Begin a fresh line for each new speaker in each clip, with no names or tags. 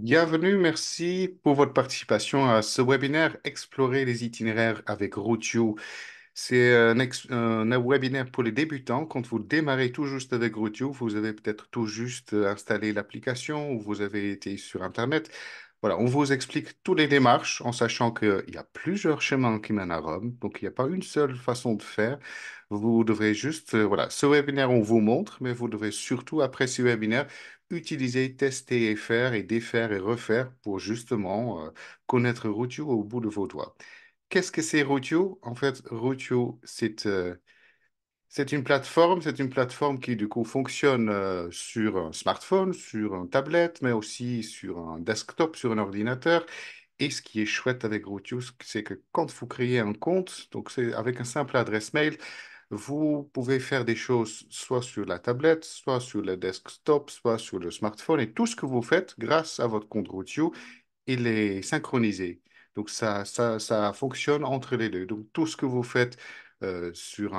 Bienvenue, merci pour votre participation à ce webinaire Explorer les itinéraires avec Routio. C'est un webinaire pour les débutants. Quand vous démarrez tout juste avec Routio, vous avez peut-être tout juste installé l'application ou vous avez été sur Internet. Voilà, on vous explique toutes les démarches en sachant qu'il y a plusieurs chemins qui mènent à Rome. Donc, il n'y a pas une seule façon de faire. Vous devrez juste, voilà, ce webinaire, on vous montre, mais vous devrez surtout, après ce webinaire, utiliser, tester et faire et défaire et refaire pour justement connaître Routio au bout de vos doigts. Qu'est-ce que c'est Routio? En fait, Routio, c'est une plateforme qui du coup fonctionne sur un smartphone, sur un tablette, mais aussi sur un desktop, sur un ordinateur. Et ce qui est chouette avec Routio, c'est que quand vous créez un compte, donc c'est avec un simple adresse mail, vous pouvez faire des choses soit sur la tablette, soit sur le desktop, soit sur le smartphone. Et tout ce que vous faites grâce à votre compte Routio, il est synchronisé. Donc ça fonctionne entre les deux. Donc tout ce que vous faites sur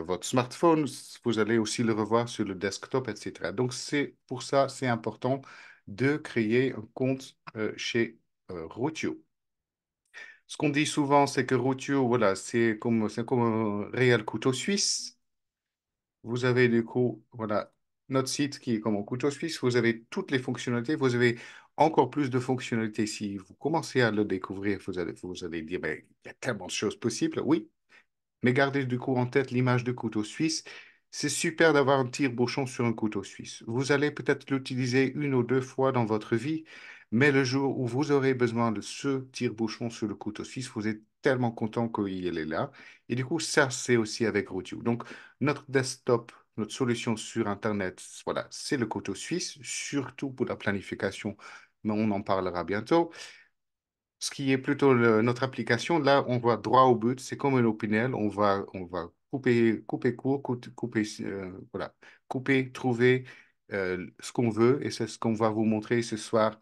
votre smartphone, vous allez aussi le revoir sur le desktop, etc. Donc c'est pour ça, c'est important de créer un compte chez Routio. Ce qu'on dit souvent, c'est que Routio, voilà, c'est comme un réel couteau suisse. Vous avez du coup, voilà, notre site qui est comme un couteau suisse. Vous avez toutes les fonctionnalités. Vous avez encore plus de fonctionnalités. Si vous commencez à le découvrir, vous allez dire, ben, il y a tellement de choses possibles. Oui, mais gardez du coup en tête l'image de couteau suisse. C'est super d'avoir un tire-bouchon sur un couteau suisse. Vous allez peut-être l'utiliser une ou deux fois dans votre vie, mais le jour où vous aurez besoin de ce tire-bouchon sur le couteau suisse, vous êtes tellement content qu'il est là. Et du coup, ça, c'est aussi avec Routio. Donc, notre desktop, notre solution sur Internet, voilà, c'est le couteau suisse, surtout pour la planification, mais on en parlera bientôt. Ce qui est plutôt notre application, là, on va droit au but. C'est comme un opinel. On va couper court, couper, voilà, couper, trouver ce qu'on veut. Et c'est ce qu'on va vous montrer ce soir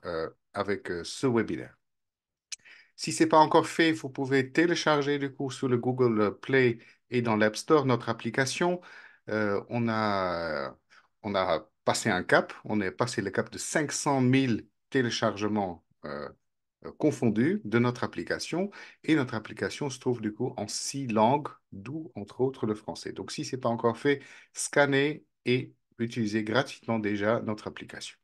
avec ce webinaire. Si ce n'est pas encore fait, vous pouvez télécharger du coup sur le Google Play et dans l'App Store notre application. On a passé un cap. On est passé le cap de 500 000 téléchargements confondus de notre application. Et notre application se trouve du coup en 6 langues, d'où entre autres le français. Donc si ce n'est pas encore fait, scannez et utilisez gratuitement déjà notre application.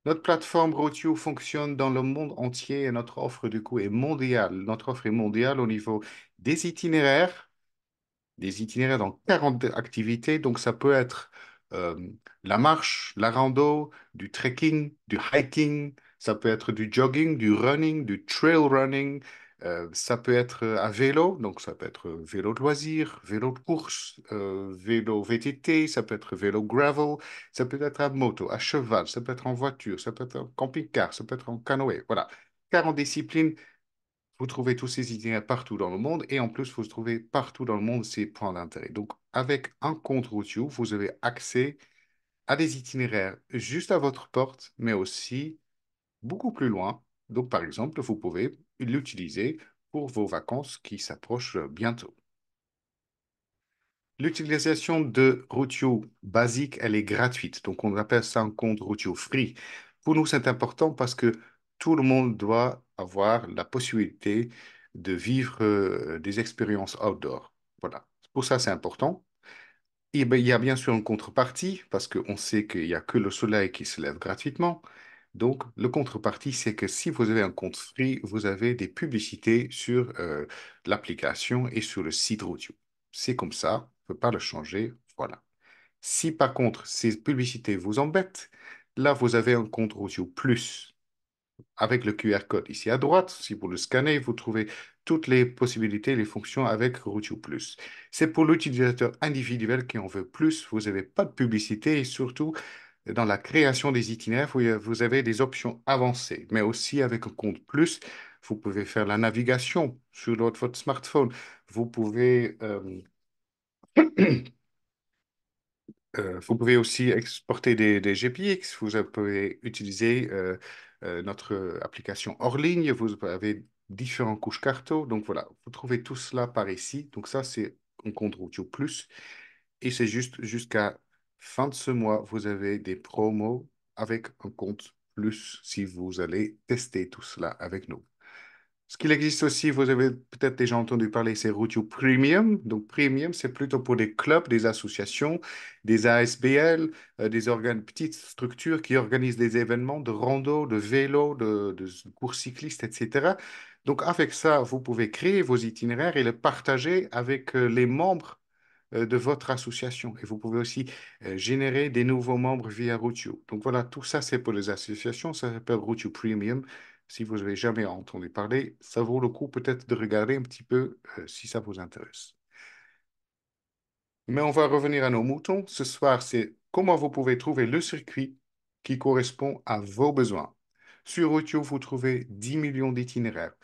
Notre plateforme Rotio fonctionne dans le monde entier et notre offre du coup est mondiale. Notre offre est mondiale au niveau des itinéraires, dans 40 activités. Donc, ça peut être euh, la marche, la rando, du trekking, du hiking, ça peut être du jogging, du running, du trail running, ça peut être à vélo, donc ça peut être vélo de loisir, vélo de course, vélo VTT, ça peut être vélo gravel, ça peut être à moto, à cheval, ça peut être en voiture, ça peut être en camping-car, ça peut être en canoë. Voilà. 40 disciplines, vous trouvez tous ces itinéraires partout dans le monde et en plus, vous trouvez partout dans le monde ces points d'intérêt. Donc, avec un compte Routio, vous avez accès à des itinéraires juste à votre porte, mais aussi beaucoup plus loin. Donc, par exemple, vous pouvez l'utiliser pour vos vacances qui s'approchent bientôt. L'utilisation de Routio basique, elle est gratuite. Donc, on appelle ça un compte Routio free. Pour nous, c'est important parce que tout le monde doit avoir la possibilité de vivre des expériences outdoor. Voilà. Pour ça, c'est important. Et ben, il y a bien sûr une contrepartie parce qu'on sait qu'il n'y a que le soleil qui se lève gratuitement. Donc, le contrepartie, c'est que si vous avez un compte free, vous avez des publicités sur l'application et sur le site Routio. C'est comme ça, on ne peut pas le changer. Voilà. Si par contre, ces publicités vous embêtent, là, vous avez un compte Routio Plus avec le QR code ici à droite. Si vous le scannez, vous trouvez toutes les possibilités, les fonctions avec Routio Plus. C'est pour l'utilisateur individuel qui en veut plus. Vous n'avez pas de publicité et surtout, dans la création des itinéraires, vous avez des options avancées. Mais aussi avec un compte Plus, vous pouvez faire la navigation sur votre smartphone. Vous pouvez vous pouvez aussi exporter des GPX. Vous pouvez utiliser notre application hors ligne. Vous avez différentes couches carto. Donc voilà, vous trouvez tout cela par ici. Donc ça, c'est un compte Routio Plus. Et c'est juste jusqu'à fin de ce mois, vous avez des promos avec un compte plus si vous allez tester tout cela avec nous. Ce qu'il existe aussi, vous avez peut-être déjà entendu parler, c'est Routio Premium. Donc, Premium, c'est plutôt pour des clubs, des associations, des ASBL, petites structures qui organisent des événements de rando, de vélo, de courses cyclistes, etc. Donc, avec ça, vous pouvez créer vos itinéraires et les partager avec les membres de votre association. Et vous pouvez aussi générer des nouveaux membres via Routio. Donc voilà, tout ça, c'est pour les associations. Ça s'appelle Routio Premium. Si vous n'avez jamais entendu parler, ça vaut le coup peut-être de regarder un petit peu si ça vous intéresse. Mais on va revenir à nos moutons. Ce soir, c'est comment vous pouvez trouver le circuit qui correspond à vos besoins. Sur Routio, vous trouvez 10 millions d'itinéraires,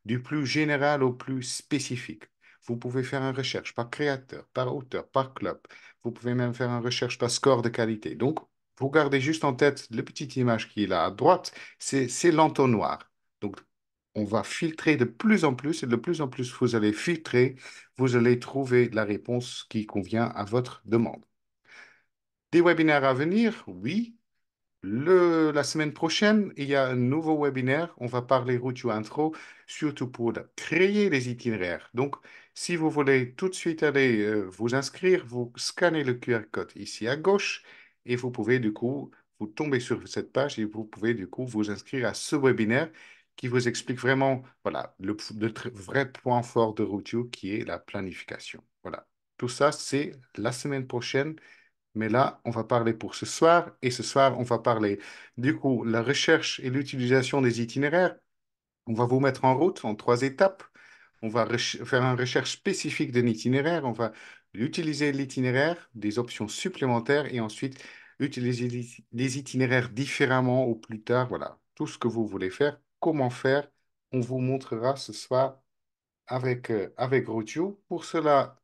du plus général au plus spécifique. Vous pouvez faire une recherche par créateur, par auteur, par club. Vous pouvez même faire une recherche par score de qualité. Donc, vous gardez juste en tête la petite image qui est là à droite, c'est l'entonnoir. Donc, on va filtrer de plus en plus et de plus en plus vous allez filtrer, vous allez trouver la réponse qui convient à votre demande. Des webinaires à venir, oui. La semaine prochaine, il y a un nouveau webinaire. On va parler Routio Intro, surtout pour créer les itinéraires. Donc, si vous voulez tout de suite aller vous inscrire, vous scannez le QR code ici à gauche et vous pouvez du coup, vous tombez sur cette page et vous pouvez du coup vous inscrire à ce webinaire qui vous explique vraiment, voilà, vrai point fort de Routio qui est la planification. Voilà. Tout ça, c'est la semaine prochaine. Mais là, on va parler pour ce soir. Et ce soir, on va parler du coup la recherche et l'utilisation des itinéraires. On va vous mettre en route en 3 étapes. On va faire une recherche spécifique d'un itinéraire. On va utiliser l'itinéraire, des options supplémentaires et ensuite utiliser les itinéraires différemment ou plus tard. Voilà, tout ce que vous voulez faire, comment faire. On vous montrera ce soir avec Routio. Pour cela,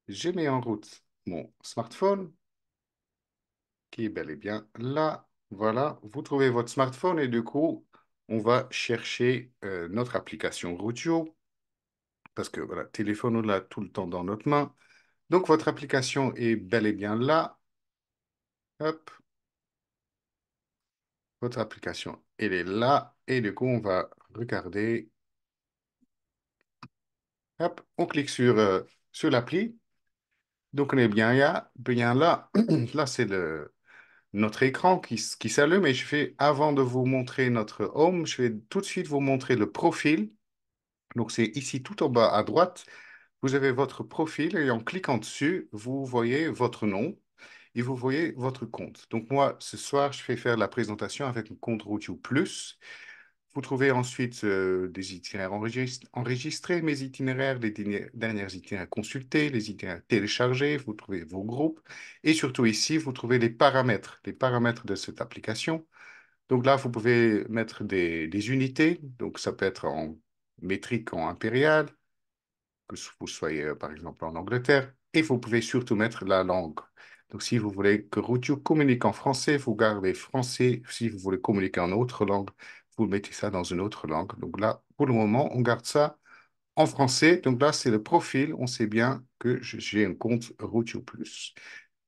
j'ai mis en route mon smartphone qui est bel et bien là. Voilà, vous trouvez votre smartphone et du coup, on va chercher notre application Routio parce que voilà, téléphone, on l'a tout le temps dans notre main. Donc, votre application est bel et bien là. Hop, votre application, elle est là. Et du coup, on va regarder. Hop, on clique sur l'appli. Donc, on est bien là. Là, c'est notre écran qui s'allume et je vais, avant de vous montrer notre home, je vais tout de suite vous montrer le profil. Donc, c'est ici tout en bas à droite. Vous avez votre profil et en cliquant dessus, vous voyez votre nom et vous voyez votre compte. Donc, moi, ce soir, je vais faire la présentation avec le compte Routio Plus. Vous trouvez ensuite des itinéraires enregistrés, mes itinéraires, les dernières itinéraires consultés, les itinéraires téléchargés, vous trouvez vos groupes. Et surtout ici, vous trouvez les paramètres de cette application. Donc là, vous pouvez mettre des unités. Donc ça peut être en métrique, en impérial, que vous soyez par exemple en Angleterre. Et vous pouvez surtout mettre la langue. Donc si vous voulez que Routio communique en français, vous gardez français. Si vous voulez communiquer en autre langue, vous mettez ça dans une autre langue. Donc là, pour le moment, on garde ça en français. Donc là, c'est le profil. On sait bien que j'ai un compte Routio Plus.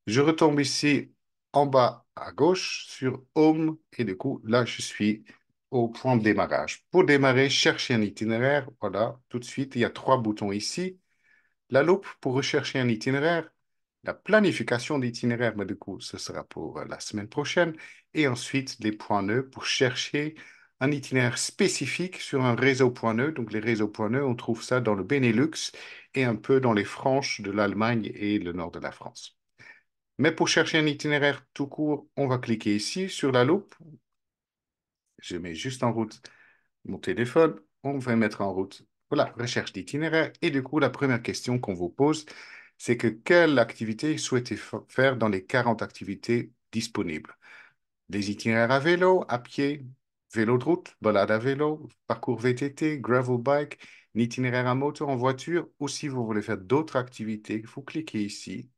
Je retombe ici en bas à gauche sur Home et du coup, là, je suis au point de démarrage. Pour démarrer, chercher un itinéraire. Voilà, tout de suite, il y a 3 boutons ici. La loupe pour rechercher un itinéraire. La planification d'itinéraire, mais du coup, ce sera pour la semaine prochaine. Et ensuite, les points nœuds pour chercher un itinéraire spécifique sur un réseau point nœud. Donc, les réseaux point nœuds, on trouve ça dans le Benelux et un peu dans les Franches de l'Allemagne et le nord de la France. Mais pour chercher un itinéraire tout court, on va cliquer ici sur la loupe. Je mets juste en route mon téléphone. On va mettre en route, voilà, recherche d'itinéraire. Et du coup, la première question qu'on vous pose, c'est que quelle activité souhaitez faire dans les 40 activités disponibles? Des itinéraires à vélo, à pied, vélo de route, balade à vélo, parcours VTT, gravel bike, un itinéraire à moto, en voiture, ou si vous voulez faire d'autres activités, vous cliquez ici.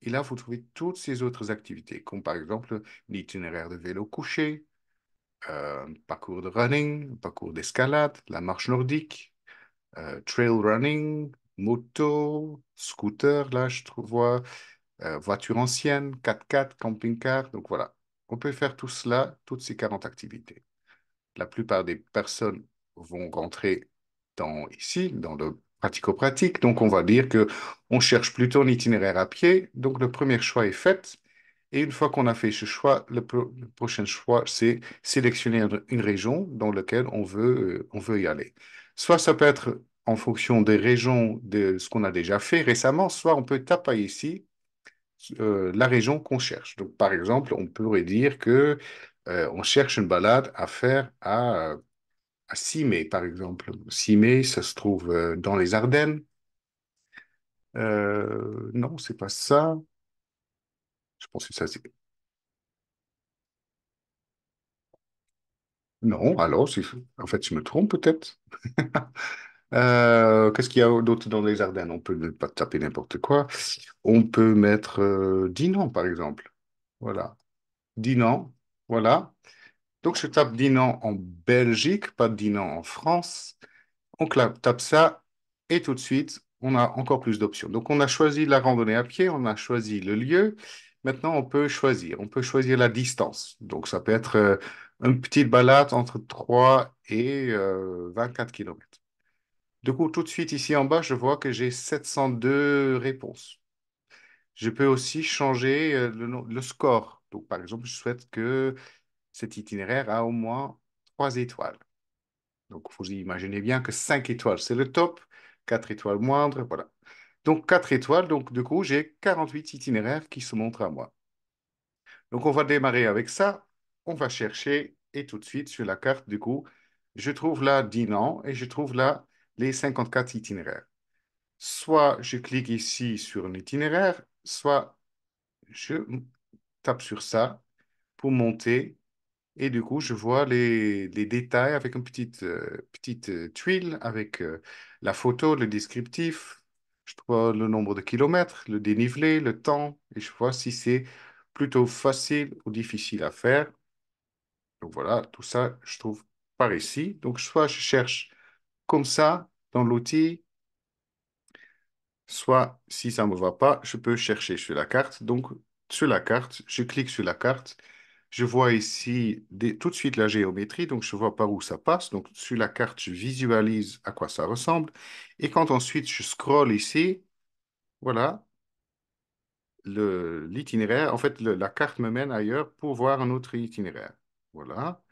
Et là, vous trouvez toutes ces autres activités, comme par exemple l'itinéraire de vélo couché, parcours de running, parcours d'escalade, la marche nordique, trail running, moto, scooter, là, je trouve, voiture ancienne, 4x4, camping-car. Donc voilà. on peut faire tout cela, toutes ces 40 activités. La plupart des personnes vont rentrer ici, dans le pratico-pratique. Donc, on va dire que on cherche plutôt un itinéraire à pied. Donc, le premier choix est fait. Et une fois qu'on a fait ce choix, le prochain choix, c'est sélectionner une région dans laquelle on veut y aller. Soit ça peut être en fonction des régions de ce qu'on a déjà fait récemment, soit on peut taper ici la région qu'on cherche. Donc, par exemple, on pourrait dire que on cherche une balade à faire à Cimée, par exemple. Cimée, ça se trouve dans les Ardennes. Non, c'est pas ça. Je pense que ça, c'est... Non, alors, en fait, je me trompe peut-être. Qu'est-ce qu'il y a d'autre dans les Ardennes? On peut ne pas taper n'importe quoi. On peut mettre Dinan, par exemple. Voilà. Dinan, voilà. Donc, je tape Dinan en Belgique, pas Dinan en France. Tape ça et tout de suite, on a encore plus d'options. Donc, on a choisi la randonnée à pied, on a choisi le lieu. Maintenant, on peut choisir. On peut choisir la distance. Donc, ça peut être une petite balade entre 3 et 24 kilomètres. Du coup, tout de suite, ici en bas, je vois que j'ai 702 réponses. Je peux aussi changer le score. Donc, par exemple, je souhaite que cet itinéraire a au moins 3 étoiles. Donc, vous imaginez bien que 5 étoiles, c'est le top. 4 étoiles moindres, voilà. Donc, 4 étoiles, donc du coup, j'ai 48 itinéraires qui se montrent à moi. Donc, on va démarrer avec ça. On va chercher et tout de suite, sur la carte, du coup, je trouve là Dinan et je trouve là les 54 itinéraires. Soit je clique ici sur un itinéraire, soit je tape sur ça pour monter. Et du coup, je vois les détails avec une petite tuile, avec la photo, le descriptif. Je vois le nombre de kilomètres, le dénivelé, le temps, et je vois si c'est plutôt facile ou difficile à faire. Donc voilà, tout ça, je trouve par ici. Donc soit je cherche comme ça dans l'outil, soit si ça ne me va pas, je peux chercher sur la carte. Donc sur la carte, je clique sur la carte. Je vois ici tout de suite la géométrie, donc je vois par où ça passe. Donc sur la carte, je visualise à quoi ça ressemble. Et quand ensuite je scrolle ici, voilà, l'itinéraire, en fait, la carte me mène ailleurs pour voir un autre itinéraire. Voilà,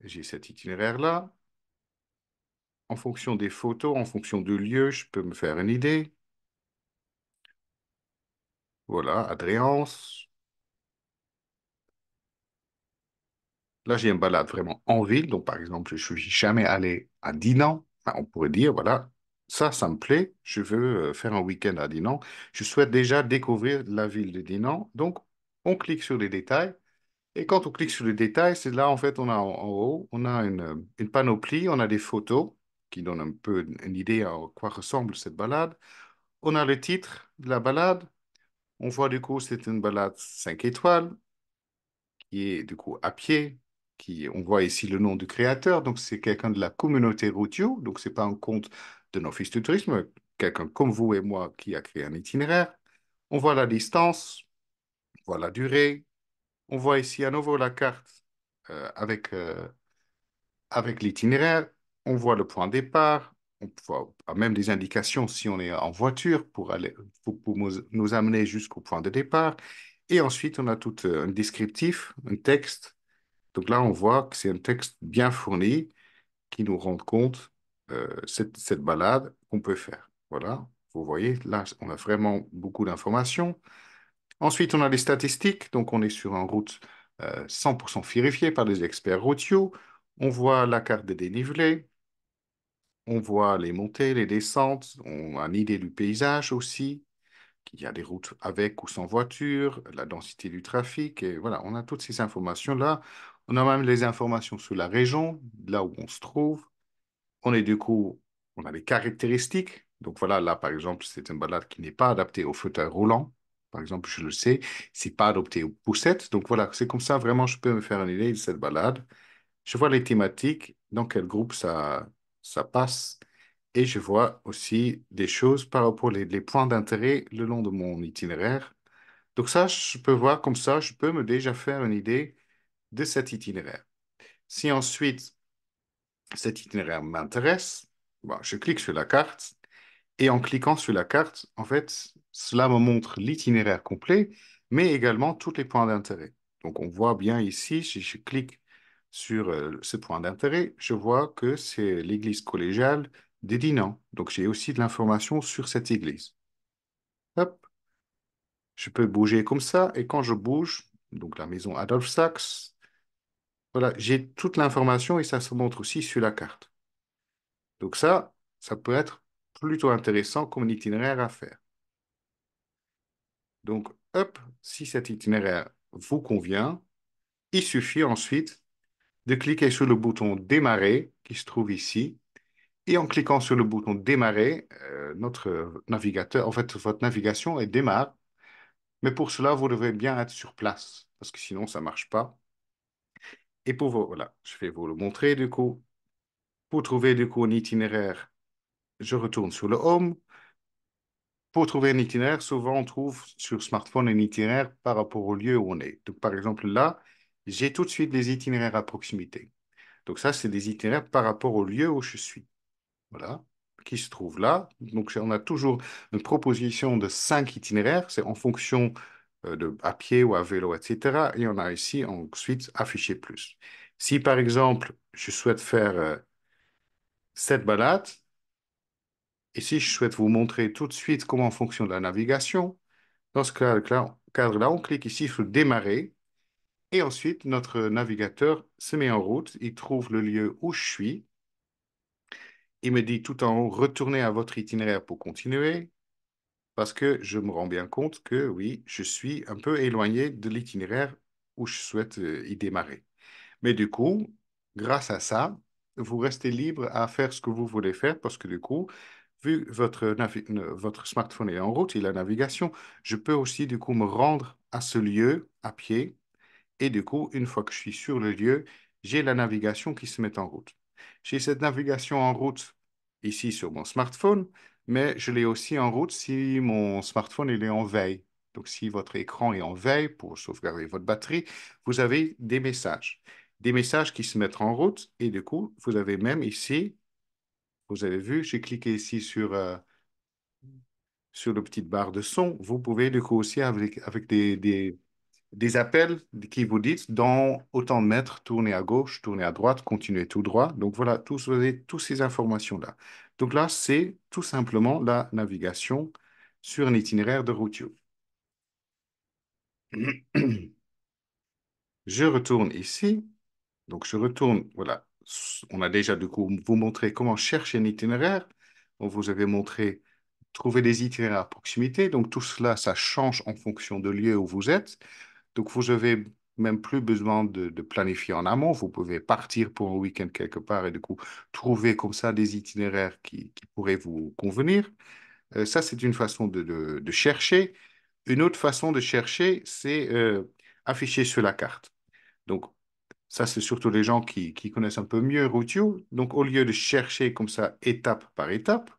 j'ai cet itinéraire-là. En fonction des photos, en fonction du lieu, je peux me faire une idée. Voilà, Adréance. Là, j'ai une balade vraiment en ville. Donc, par exemple, je suis jamais allé à Dinan. On pourrait dire, voilà, ça me plaît. Je veux faire un week-end à Dinan. Je souhaite déjà découvrir la ville de Dinan. Donc, on clique sur les détails. Et quand on clique sur les détails, c'est là, en fait, on a en haut, on a une panoplie, on a des photos qui donnent un peu une idée à quoi ressemble cette balade. On a le titre de la balade. On voit du coup, c'est une balade 5 étoiles qui est du coup à pied, on voit ici le nom du créateur, donc c'est quelqu'un de la communauté Routio, donc c'est pas un compte de l'Office du tourisme, quelqu'un comme vous et moi qui a créé un itinéraire. On voit la distance, on voit la durée, on voit ici à nouveau la carte avec l'itinéraire, on voit le point de départ, on voit même des indications si on est en voiture pour nous amener jusqu'au point de départ. Et ensuite, on a tout un descriptif, un texte. Donc là, on voit que c'est un texte bien fourni qui nous rend compte cette balade qu'on peut faire. Voilà, vous voyez, là, on a vraiment beaucoup d'informations. Ensuite, on a les statistiques. Donc, on est sur une route 100% vérifiée par des experts routiers. On voit la carte des dénivelés, on voit les montées, les descentes, on a une idée du paysage aussi, qu'il y a des routes avec ou sans voiture, la densité du trafic, et voilà, on a toutes ces informations-là. On a même les informations sur la région, là où on se trouve. On est du coup, on a les caractéristiques. Donc voilà, là par exemple, c'est une balade qui n'est pas adaptée au fauteuil roulant. Par exemple, je le sais, c'est pas adapté aux poussettes. Donc voilà, c'est comme ça, vraiment, je peux me faire une idée de cette balade. Je vois les thématiques, dans quel groupe ça passe. Et je vois aussi des choses par rapport les points d'intérêt le long de mon itinéraire. Donc ça, je peux voir comme ça, je peux me déjà faire une idée de cet itinéraire. Si ensuite cet itinéraire m'intéresse, bon, je clique sur la carte et en cliquant sur la carte, en fait, cela me montre l'itinéraire complet, mais également tous les points d'intérêt. Donc on voit bien ici, si je clique sur ce point d'intérêt, je vois que c'est l'église collégiale de Dinan. Donc j'ai aussi de l'information sur cette église. Hop, je peux bouger comme ça et quand je bouge, donc la maison Adolphe Sax, voilà, j'ai toute l'information et ça se montre aussi sur la carte. Donc ça peut être plutôt intéressant comme itinéraire à faire. Donc, hop, si cet itinéraire vous convient, il suffit ensuite de cliquer sur le bouton Démarrer qui se trouve ici. Et en cliquant sur le bouton Démarrer, notre navigateur, en fait, votre navigation, elle démarre. Mais pour cela, vous devez bien être sur place parce que sinon, ça ne marche pas. Et pour vous, voilà, je vais vous le montrer du coup. Pour trouver du coup un itinéraire, je retourne sur le Home. Pour trouver un itinéraire, souvent on trouve sur smartphone un itinéraire par rapport au lieu où on est. Donc, par exemple, là, j'ai tout de suite des itinéraires à proximité. Donc, ça, c'est des itinéraires par rapport au lieu où je suis. Voilà, qui se trouve là. Donc, on a toujours une proposition de 5 itinéraires. C'est en fonction de à pied ou à vélo, etc. Et on a ici ensuite affiché plus. Si, par exemple, je souhaite faire cette balade, et si je souhaite vous montrer tout de suite comment fonctionne la navigation, dans ce cadre-là, on clique ici sur Démarrer et ensuite notre navigateur se met en route. Il trouve le lieu où je suis. Il me dit tout en haut, retournez à votre itinéraire pour continuer parce que je me rends bien compte que oui, je suis un peu éloigné de l'itinéraire où je souhaite y démarrer. Mais du coup, grâce à ça, vous restez libre à faire ce que vous voulez faire parce que du coup, vu que votre smartphone est en route et la navigation, je peux aussi du coup me rendre à ce lieu à pied. Et du coup, une fois que je suis sur le lieu, j'ai la navigation qui se met en route. J'ai cette navigation en route ici sur mon smartphone, mais je l'ai aussi en route si mon smartphone il est en veille. Donc, si votre écran est en veille pour sauvegarder votre batterie, vous avez des messages. Des messages qui se mettent en route et du coup, vous avez même ici, vous avez vu, j'ai cliqué ici sur le petit barre de son. Vous pouvez du coup aussi avec des appels qui vous disent dans autant de mètres, tournez à gauche, tournez à droite, continuez tout droit. Donc voilà, vous avez toutes ces informations-là. Donc là, c'est tout simplement la navigation sur un itinéraire de Routio. Je retourne ici. Donc je retourne, voilà. On a déjà du coup vous montré comment chercher un itinéraire. On vous avait montré trouver des itinéraires à proximité. Donc tout cela, ça change en fonction de lieu où vous êtes. Donc, vous avez même plus besoin de planifier en amont. Vous pouvez partir pour un week-end quelque part et du coup, trouver comme ça des itinéraires qui pourraient vous convenir. Ça, c'est une façon de chercher. Une autre façon de chercher, c'est afficher sur la carte. Donc, ça, c'est surtout les gens qui connaissent un peu mieux Routio. Donc, au lieu de chercher comme ça étape par étape,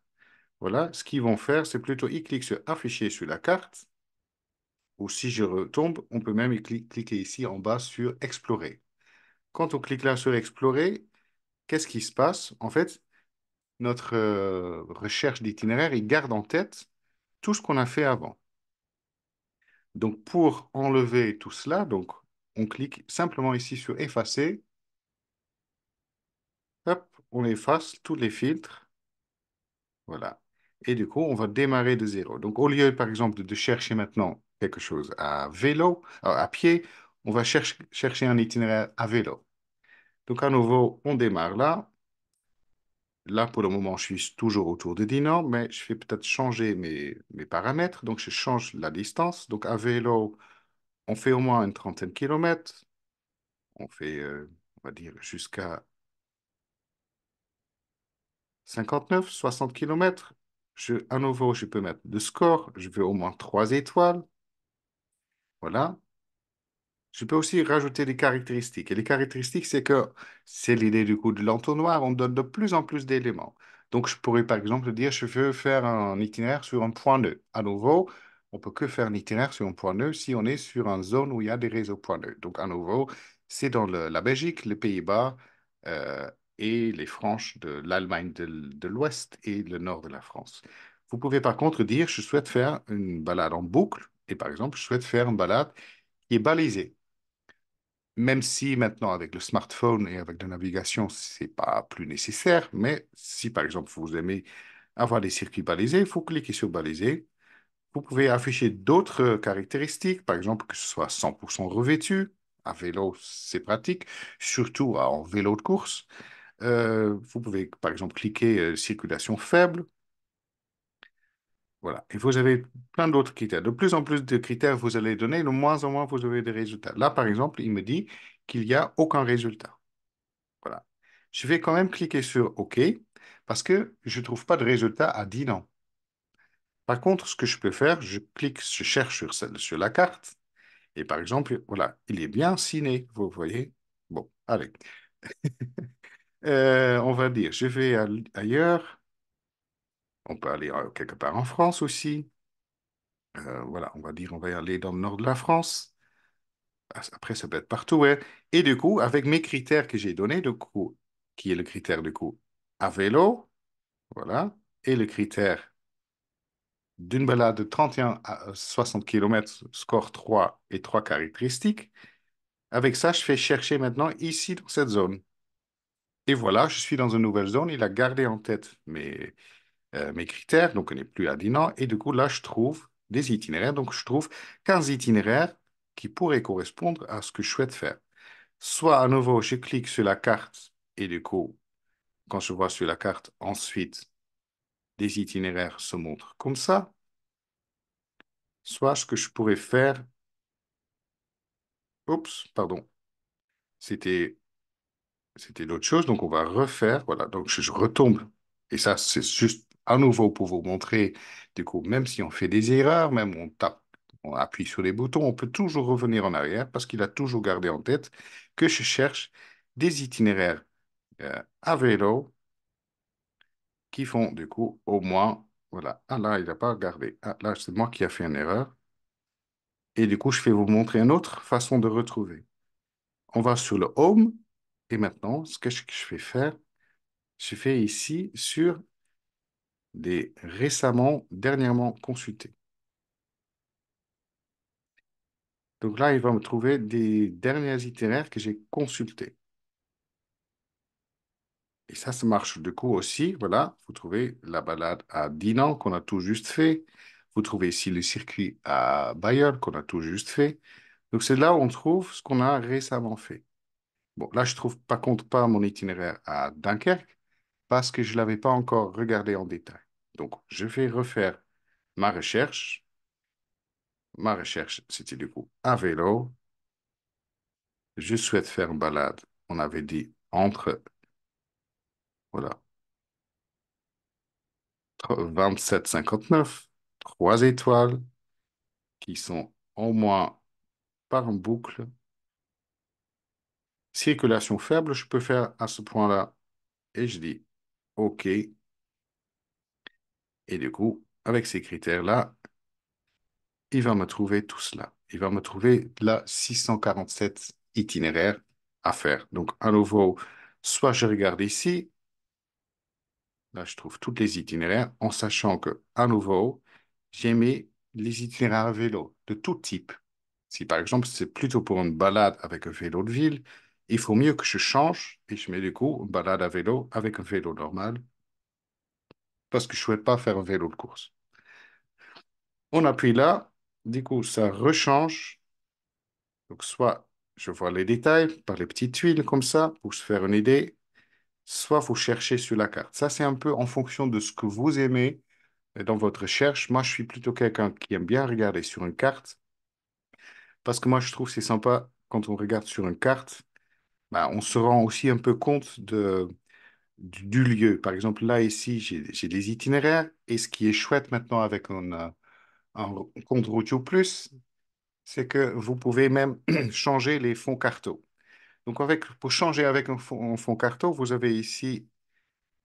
voilà, ce qu'ils vont faire, c'est plutôt ils cliquent sur afficher sur la carte. Ou si je retombe, on peut même cliquer ici en bas sur Explorer. Quand on clique là sur Explorer, qu'est-ce qui se passe? En fait, notre recherche d'itinéraire, il garde en tête tout ce qu'on a fait avant. Donc, pour enlever tout cela, donc, on clique simplement ici sur Effacer. Hop, on efface tous les filtres. Voilà. Et du coup, on va démarrer de zéro. Donc, au lieu, par exemple, de chercher maintenant quelque chose à vélo, à pied, on va chercher un itinéraire à vélo. Donc, à nouveau, on démarre là. Là, pour le moment, je suis toujours autour de Dinan, mais je vais peut-être changer mes paramètres. Donc, je change la distance. Donc, à vélo, on fait au moins une trentaine de kilomètres. On fait, on va dire, jusqu'à 59, 60 kilomètres. À nouveau, je peux mettre de score. Je veux au moins 3 étoiles. Voilà. Je peux aussi rajouter des caractéristiques. Et les caractéristiques, c'est que c'est l'idée du coup de l'entonnoir, on donne de plus en plus d'éléments. Donc, je pourrais par exemple dire, je veux faire un itinéraire sur un point nœud. À nouveau, on peut que faire un itinéraire sur un point nœud si on est sur une zone où il y a des réseaux points nœuds. Donc, à nouveau, c'est dans la Belgique, les Pays-Bas euh, et les Franches de l'Allemagne de l'Ouest et le nord de la France. Vous pouvez par contre dire, je souhaite faire une balade en boucle et par exemple, je souhaite faire une balade qui est balisée. Même si maintenant, avec le smartphone et avec la navigation, c'est pas plus nécessaire, mais si par exemple vous aimez avoir des circuits balisés, il faut cliquer sur baliser. Vous pouvez afficher d'autres caractéristiques, par exemple que ce soit 100% revêtu. À vélo, c'est pratique, surtout en vélo de course. Vous pouvez par exemple cliquer circulation faible. Voilà. Et vous avez plein d'autres critères. De plus en plus de critères vous allez donner, de moins en moins vous avez des résultats. Là, par exemple, il me dit qu'il n'y a aucun résultat. Voilà. Je vais quand même cliquer sur OK parce que je ne trouve pas de résultat à 10 ans. Par contre, ce que je peux faire, je clique, je cherche sur la carte et par exemple, voilà, il est bien signé, vous voyez. Bon, allez. On va dire, je vais ailleurs. On peut aller quelque part en France aussi. Voilà, on va dire, on va y aller dans le nord de la France. Après, ça peut être partout, ouais. Et du coup, avec mes critères que j'ai donnés, du coup, qui est le critère du coup à vélo, voilà, et le critère d'une balade de 31 à 60 km, score 3 et 3 caractéristiques. Avec ça, je fais chercher maintenant ici dans cette zone. Et voilà, je suis dans une nouvelle zone. Il a gardé en tête mes critères, donc on n'est plus à Dinan. Et du coup, là, je trouve des itinéraires. Donc, je trouve 15 itinéraires qui pourraient correspondre à ce que je souhaite faire. Soit à nouveau, je clique sur la carte et du coup, quand je vois sur la carte, ensuite, des itinéraires se montrent comme ça. Soit ce que je pourrais faire, oups, pardon, c'était c'était d'autres choses, donc on va refaire, voilà, donc je retombe. Et ça, c'est juste à nouveau pour vous montrer, du coup, même si on fait des erreurs, même on tape, on appuie sur les boutons, on peut toujours revenir en arrière parce qu'il a toujours gardé en tête que je cherche des itinéraires à vélo qui font, du coup, au moins, voilà, ah là, il n'a pas gardé, ah là, c'est moi qui ai fait une erreur. Et du coup, je vais vous montrer une autre façon de retrouver. On va sur le Home, et maintenant, ce que je vais faire, je fais ici sur des récemment, dernièrement consultés. Donc là, il va me trouver des derniers itinéraires que j'ai consultés. Et ça marche du coup aussi. Voilà, vous trouvez la balade à Dinan qu'on a tout juste fait. Vous trouvez ici le circuit à Bayonne qu'on a tout juste fait. Donc c'est là où on trouve ce qu'on a récemment fait. Bon, là, je trouve par contre pas mon itinéraire à Dunkerque parce que je ne l'avais pas encore regardé en détail. Donc, je vais refaire ma recherche. Ma recherche, c'était du coup à vélo. Je souhaite faire une balade. On avait dit entre, voilà, 27,59, 3 étoiles qui sont au moins par en boucle. Circulation faible, je peux faire à ce point-là. Et je dis OK. Et du coup, avec ces critères-là, il va me trouver tout cela. Il va me trouver là 647 itinéraires à faire. Donc, à nouveau, soit je regarde ici, là je trouve tous les itinéraires, en sachant que, à nouveau, j'ai mis les itinéraires à vélo de tout type. Si par exemple c'est plutôt pour une balade avec un vélo de ville, il faut mieux que je change et je mets du coup une balade à vélo avec un vélo normal parce que je ne souhaite pas faire un vélo de course. On appuie là, du coup ça rechange. Donc, soit je vois les détails par les petites tuiles comme ça pour se faire une idée, soit vous cherchez sur la carte. Ça, c'est un peu en fonction de ce que vous aimez dans votre recherche. Moi, je suis plutôt quelqu'un qui aime bien regarder sur une carte parce que moi, je trouve que c'est sympa quand on regarde sur une carte, bah, on se rend aussi un peu compte du lieu. Par exemple, là, ici, j'ai des itinéraires et ce qui est chouette maintenant avec un compte Routio Plus, c'est que vous pouvez même changer les fonds carto. Donc, pour changer avec un fond carto, vous avez ici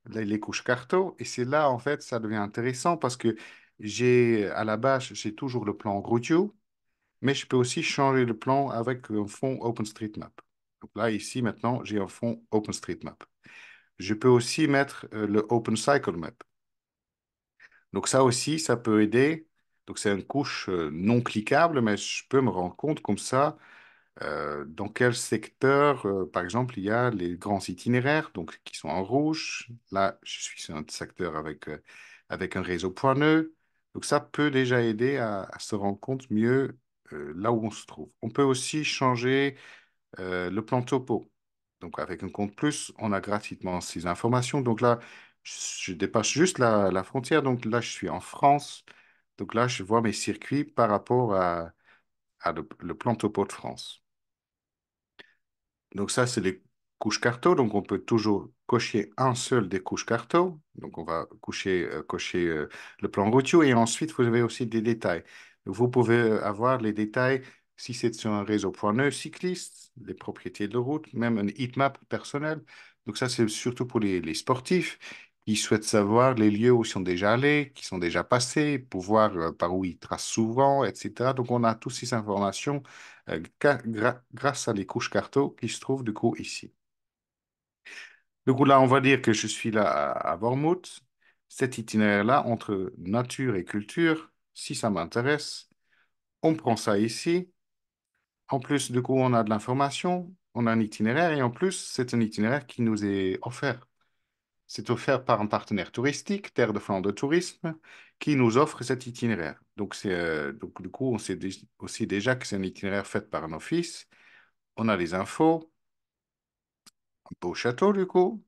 les couches carto. Et c'est là, en fait, ça devient intéressant parce que À la base, j'ai toujours le plan Grootio, mais je peux aussi changer le plan avec un fond OpenStreetMap. Donc là, ici, maintenant, j'ai un fond OpenStreetMap. Je peux aussi mettre le OpenCycleMap. Donc ça aussi, ça peut aider. Donc c'est une couche non cliquable, mais je peux me rendre compte comme ça dans quel secteur, par exemple, il y a les grands itinéraires, donc qui sont en rouge. Là, je suis sur un secteur avec un réseau pointeux. Donc ça peut déjà aider à se rendre compte mieux là où on se trouve. On peut aussi changer le plan topo. Donc avec un compte plus, on a gratuitement ces informations. Donc là, je dépasse juste la frontière. Donc là, je suis en France. Donc là, je vois mes circuits par rapport à le plan topo de France. Donc ça, c'est les couches carto. Donc on peut toujours cocher un seul des couches carto. Donc on va cocher le plan routier et ensuite vous avez aussi des détails. Donc, vous pouvez avoir les détails si c'est sur un réseau pointeux cycliste, les propriétés de route, même un heatmap personnel. Donc ça, c'est surtout pour les sportifs qui souhaitent savoir les lieux où ils sont déjà allés, qui sont déjà passés, pour voir par où ils tracent souvent, etc. Donc on a toutes ces informations grâce à les couches carto qui se trouvent du coup ici. Du coup, là, on va dire que je suis là à Wormhout. Cet itinéraire-là, entre nature et culture, si ça m'intéresse, on prend ça ici. En plus, du coup, on a de l'information, on a un itinéraire et en plus, c'est un itinéraire qui nous est offert. C'est offert par un partenaire touristique, Terre de Flandre Tourisme, qui nous offre cet itinéraire. Donc, donc du coup, on sait aussi déjà que c'est un itinéraire fait par un office. On a les infos, un beau château, du coup.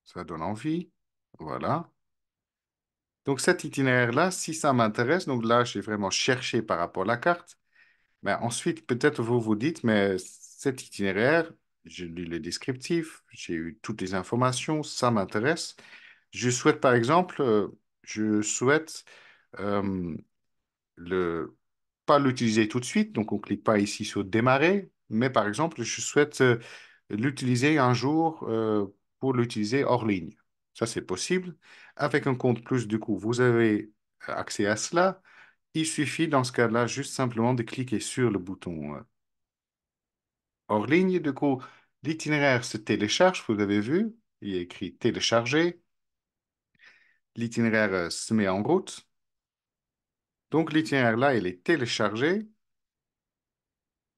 Ça donne envie. Voilà. Donc cet itinéraire-là, si ça m'intéresse, donc là, j'ai vraiment cherché par rapport à la carte. Mais ensuite, peut-être vous vous dites, mais cet itinéraire, j'ai lu le descriptif, j'ai eu toutes les informations, ça m'intéresse. Je souhaite, par exemple, je souhaite euh, le, pas l'utiliser tout de suite, donc on ne clique pas ici sur démarrer, mais par exemple, je souhaite l'utiliser un jour pour l'utiliser hors ligne. Ça, c'est possible. Avec un compte plus, du coup, vous avez accès à cela. Il suffit dans ce cas-là juste simplement de cliquer sur le bouton hors ligne. Du coup, l'itinéraire se télécharge, vous avez vu, il est écrit télécharger. L'itinéraire se met en route. Donc, l'itinéraire là, il est téléchargé.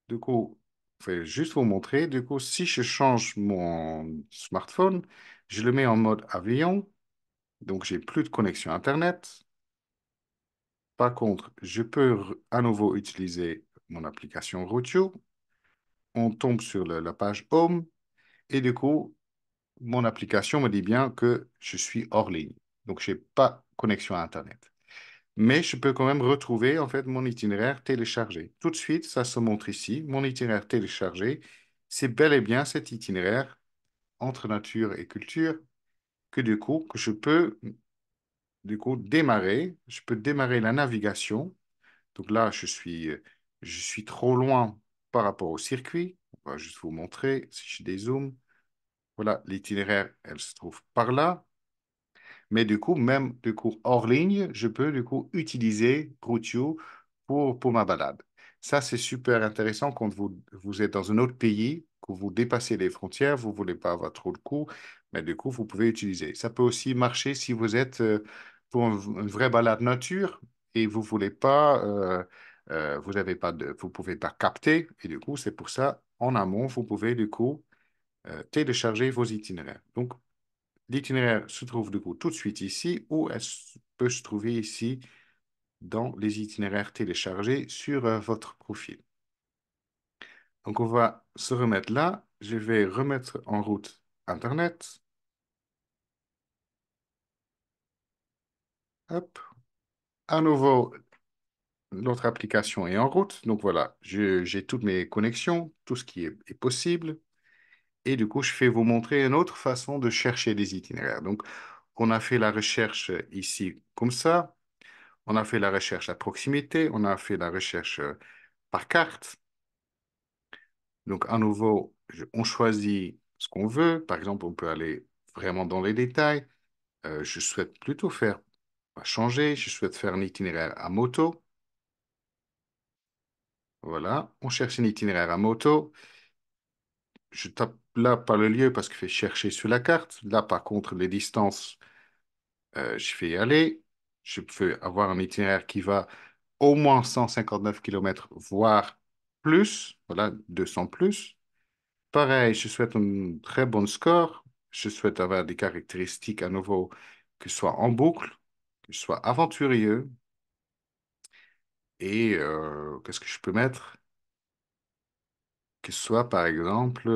Du coup, je vais juste vous montrer. Du coup, si je change mon smartphone, je le mets en mode avion. Donc, j'ai plus de connexion Internet. Par contre, je peux à nouveau utiliser mon application Routio. On tombe sur la page Home et du coup, mon application me dit bien que je suis hors ligne. Donc, je n'ai pas connexion à Internet. Mais je peux quand même retrouver en fait mon itinéraire téléchargé. Tout de suite, ça se montre ici, mon itinéraire téléchargé. C'est bel et bien cet itinéraire entre nature et culture que du coup que je peux du coup démarrer. Je peux démarrer la navigation. Donc là, je suis trop loin par rapport au circuit. On va juste vous montrer si je dézoome. Voilà, l'itinéraire, elle se trouve par là. Mais du coup, même du coup, hors ligne, je peux du coup utiliser Routio pour ma balade. Ça, c'est super intéressant quand vous êtes dans un autre pays, que vous dépassez les frontières, vous ne voulez pas avoir trop de coûts, mais du coup, vous pouvez utiliser. Ça peut aussi marcher si vous êtes pour une vraie balade nature et vous voulez pas, vous avez pas vous pouvez pas capter. Et du coup, c'est pour ça, en amont, vous pouvez du coup télécharger vos itinéraires. Donc, l'itinéraire se trouve du coup tout de suite ici ou elle peut se trouver ici dans les itinéraires téléchargés sur votre profil. Donc on va se remettre là. Je vais remettre en route Internet. Hop. À nouveau, notre application est en route. Donc voilà, j'ai toutes mes connexions, tout ce qui est possible. Et du coup, je vais vous montrer une autre façon de chercher des itinéraires. Donc, on a fait la recherche ici comme ça. On a fait la recherche à proximité, on a fait la recherche par carte. Donc, à nouveau, on choisit ce qu'on veut. Par exemple, on peut aller vraiment dans les détails. Je souhaite plutôt faire On va changer. Je souhaite faire un itinéraire à moto. Voilà. On cherche un itinéraire à moto. Je tape là pas le lieu parce qu'il fait chercher sur la carte. Là, par contre, les distances, je fais y aller. Je peux avoir un itinéraire qui va au moins 159 kilomètres, voire plus. Voilà, 200 plus. Pareil, je souhaite un très bon score. Je souhaite avoir des caractéristiques à nouveau, que ce soit en boucle, que ce soit aventurieux. Et qu'est-ce que je peux mettre? Que ce soit, par exemple,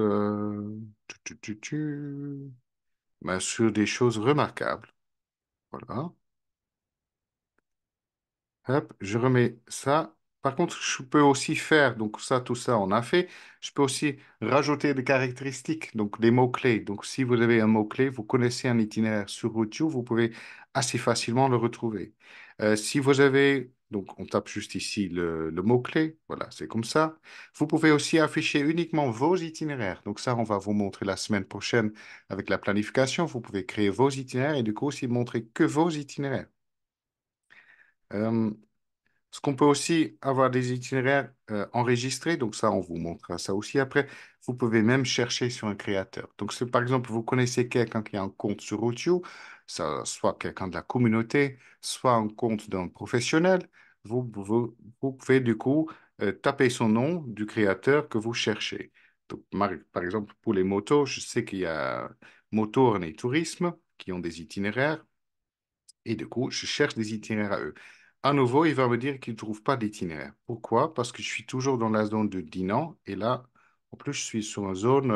ben, sur des choses remarquables. Voilà. Hop, je remets ça. Par contre, je peux aussi faire, donc ça, tout ça, on a fait. Je peux aussi rajouter des caractéristiques, donc des mots-clés. Donc, si vous avez un mot-clé, vous connaissez un itinéraire sur Routio, vous pouvez assez facilement le retrouver. Si vous avez, donc on tape juste ici le mot-clé, voilà, c'est comme ça. Vous pouvez aussi afficher uniquement vos itinéraires. Donc ça, on va vous montrer la semaine prochaine avec la planification. Vous pouvez créer vos itinéraires et du coup aussi montrer que vos itinéraires. Euh, Ce qu'on peut aussi avoir des itinéraires enregistrés, donc ça, on vous montrera ça aussi après. Vous pouvez même chercher sur un créateur. Donc, si par exemple, vous connaissez quelqu'un qui a un compte sur Routio, ça, soit quelqu'un de la communauté, soit un compte d'un professionnel, vous pouvez du coup taper son nom du créateur que vous cherchez. Donc, par exemple, pour les motos, je sais qu'il y a Motorn et Tourisme qui ont des itinéraires. Et du coup, je cherche des itinéraires à eux. À nouveau, il va me dire qu'il ne trouve pas d'itinéraire. Pourquoi? Parce que je suis toujours dans la zone de Dinan et là, en plus, je suis sur une zone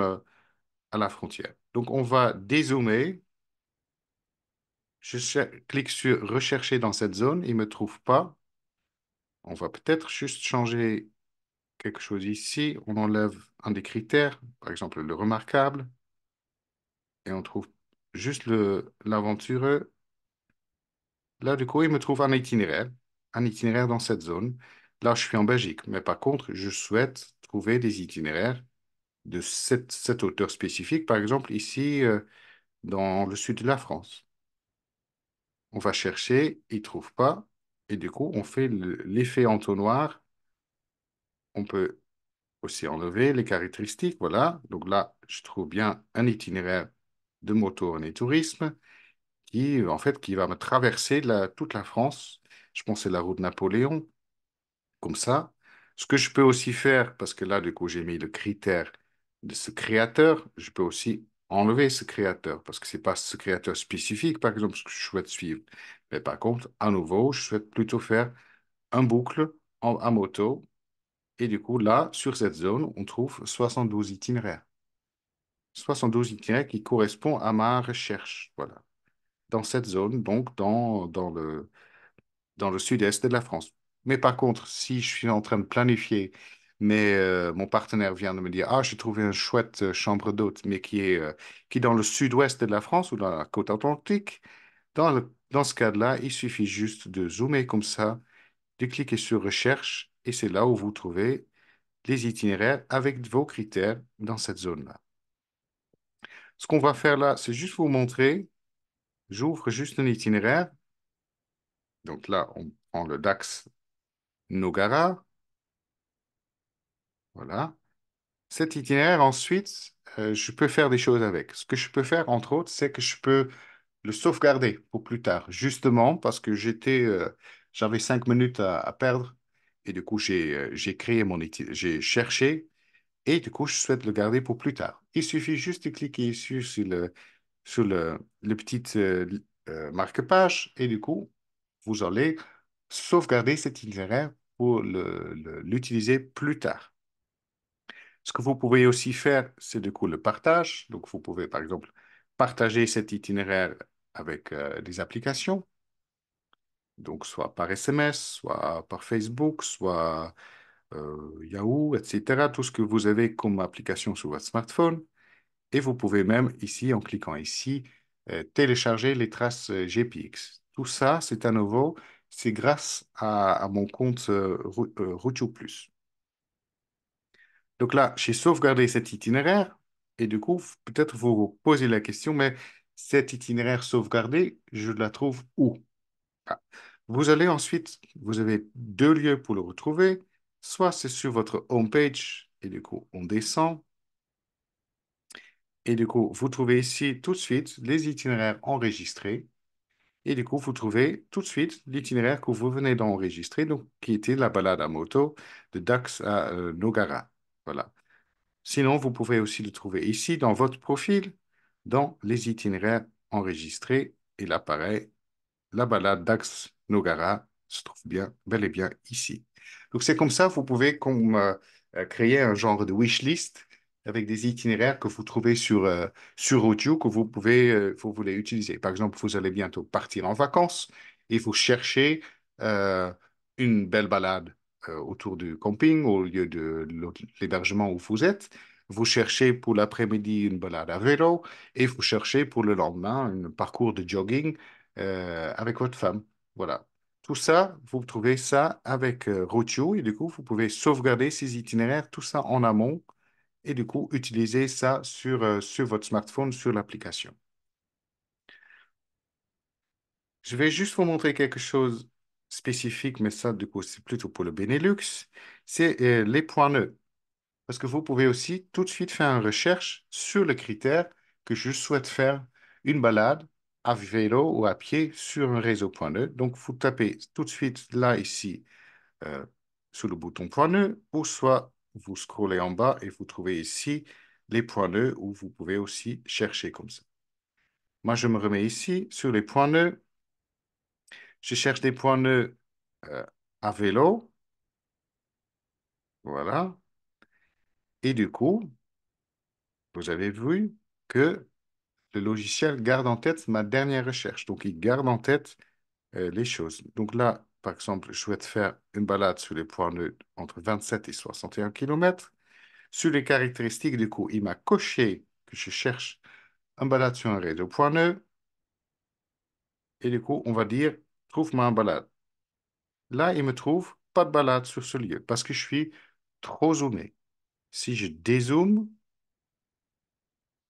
à la frontière. Donc, on va dézoomer. Clique sur rechercher dans cette zone. Il ne me trouve pas. On va peut-être juste changer quelque chose ici. On enlève un des critères, par exemple le remarquable, et on trouve juste l'aventureux. Là, du coup, il me trouve un itinéraire dans cette zone. Là, je suis en Belgique, mais par contre, je souhaite trouver des itinéraires de cette hauteur spécifique, par exemple ici, dans le sud de la France. On va chercher, il ne trouve pas, et du coup, on fait l'effet entonnoir. On peut aussi enlever les caractéristiques, voilà. Donc là, je trouve bien un itinéraire de moto et tourisme qui, en fait, qui va me traverser toute la France. Je pense que c'est la route Napoléon. Comme ça, ce que je peux aussi faire, parce que là, du coup, j'ai mis le critère de ce créateur, je peux aussi enlever ce créateur, parce que c'est pas ce créateur spécifique, par exemple, ce que je souhaite suivre. Mais par contre, à nouveau, je souhaite plutôt faire un boucle à moto. Et du coup, là, sur cette zone, on trouve 72 itinéraires. 72 itinéraires qui correspondent à ma recherche. Voilà. Dans cette zone, donc dans le sud-est de la France. Mais par contre, si je suis en train de planifier, mais mon partenaire vient de me dire, ah, j'ai trouvé une chouette chambre d'hôte, mais qui est dans le sud-ouest de la France ou dans la côte atlantique, dans ce cas-là, il suffit juste de zoomer comme ça, de cliquer sur Recherche, et c'est là où vous trouvez les itinéraires avec vos critères dans cette zone-là. Ce qu'on va faire là, c'est juste vous montrer, j'ouvre juste un itinéraire. Donc là, on prend le Dax Nogara. Voilà. Cet itinéraire, ensuite, je peux faire des choses avec. Ce que je peux faire, entre autres, c'est que je peux le sauvegarder pour plus tard, justement parce que j'avais 5 minutes à perdre et du coup, j'ai créé j'ai cherché et du coup, je souhaite le garder pour plus tard. Il suffit juste de cliquer ici sur le petit marque-page et du coup, vous allez sauvegarder cet itinéraire pour l'utiliser plus tard. Ce que vous pouvez aussi faire, c'est du coup le partage. Donc, vous pouvez, par exemple, partager cet itinéraire avec des applications, donc soit par SMS, soit par Facebook, soit Yahoo, etc. Tout ce que vous avez comme application sur votre smartphone. Et vous pouvez même ici, en cliquant ici, télécharger les traces GPX. Tout ça, c'est à nouveau, c'est grâce à mon compte Routio Plus. Donc là, j'ai sauvegardé cet itinéraire et du coup, peut-être vous posez la question, mais cet itinéraire sauvegardé, je la trouve où? Ah. Vous allez ensuite, vous avez deux lieux pour le retrouver. Soit c'est sur votre home page et du coup, on descend. Et du coup, vous trouvez ici tout de suite les itinéraires enregistrés. Et du coup, vous trouvez tout de suite l'itinéraire que vous venez d'enregistrer, donc qui était la balade à moto de Dax à Nogara. Voilà. Sinon, vous pouvez aussi le trouver ici dans votre profil, dans les itinéraires enregistrés. Et là, pareil, la balade Dax-Nogara se trouve bien, bel et bien ici. Donc, c'est comme ça, vous pouvez créer un genre de wish list avec des itinéraires que vous trouvez sur Audio que vous voulez utiliser. Par exemple, vous allez bientôt partir en vacances et vous cherchez euh, une belle balade autour du camping au lieu de l'hébergement où vous êtes. Vous cherchez pour l'après-midi une balade à vélo et vous cherchez pour le lendemain un parcours de jogging avec votre femme. Voilà. Tout ça, vous trouvez ça avec Rotio et du coup, vous pouvez sauvegarder ces itinéraires, tout ça en amont et du coup, utiliser ça sur votre smartphone, sur l'application. Je vais juste vous montrer quelque chose spécifique, mais ça, du coup, c'est plutôt pour le Benelux. C'est les points nœuds. Parce que vous pouvez aussi tout de suite faire une recherche sur le critère que je souhaite faire une balade à vélo ou à pied sur un réseau point nœud. Donc, vous tapez tout de suite là, ici, euh, sur le bouton point nœud, ou soit vous scrollez en bas et vous trouvez ici les points nœuds où vous pouvez aussi chercher comme ça. Moi, je me remets ici sur les points nœuds. Je cherche des points nœuds euh, à vélo. Voilà. Et du coup, vous avez vu que le logiciel garde en tête ma dernière recherche. Donc, il garde en tête les choses. Donc là, par exemple, je souhaite faire une balade sur les points nœuds entre 27 et 61 km. Sur les caractéristiques, du coup, il m'a coché que je cherche un balade sur un réseau point nœud. Et du coup, on va dire, trouve-moi un balade. Là, il me trouve pas de balade sur ce lieu parce que je suis trop zoomé. Si je dézoome,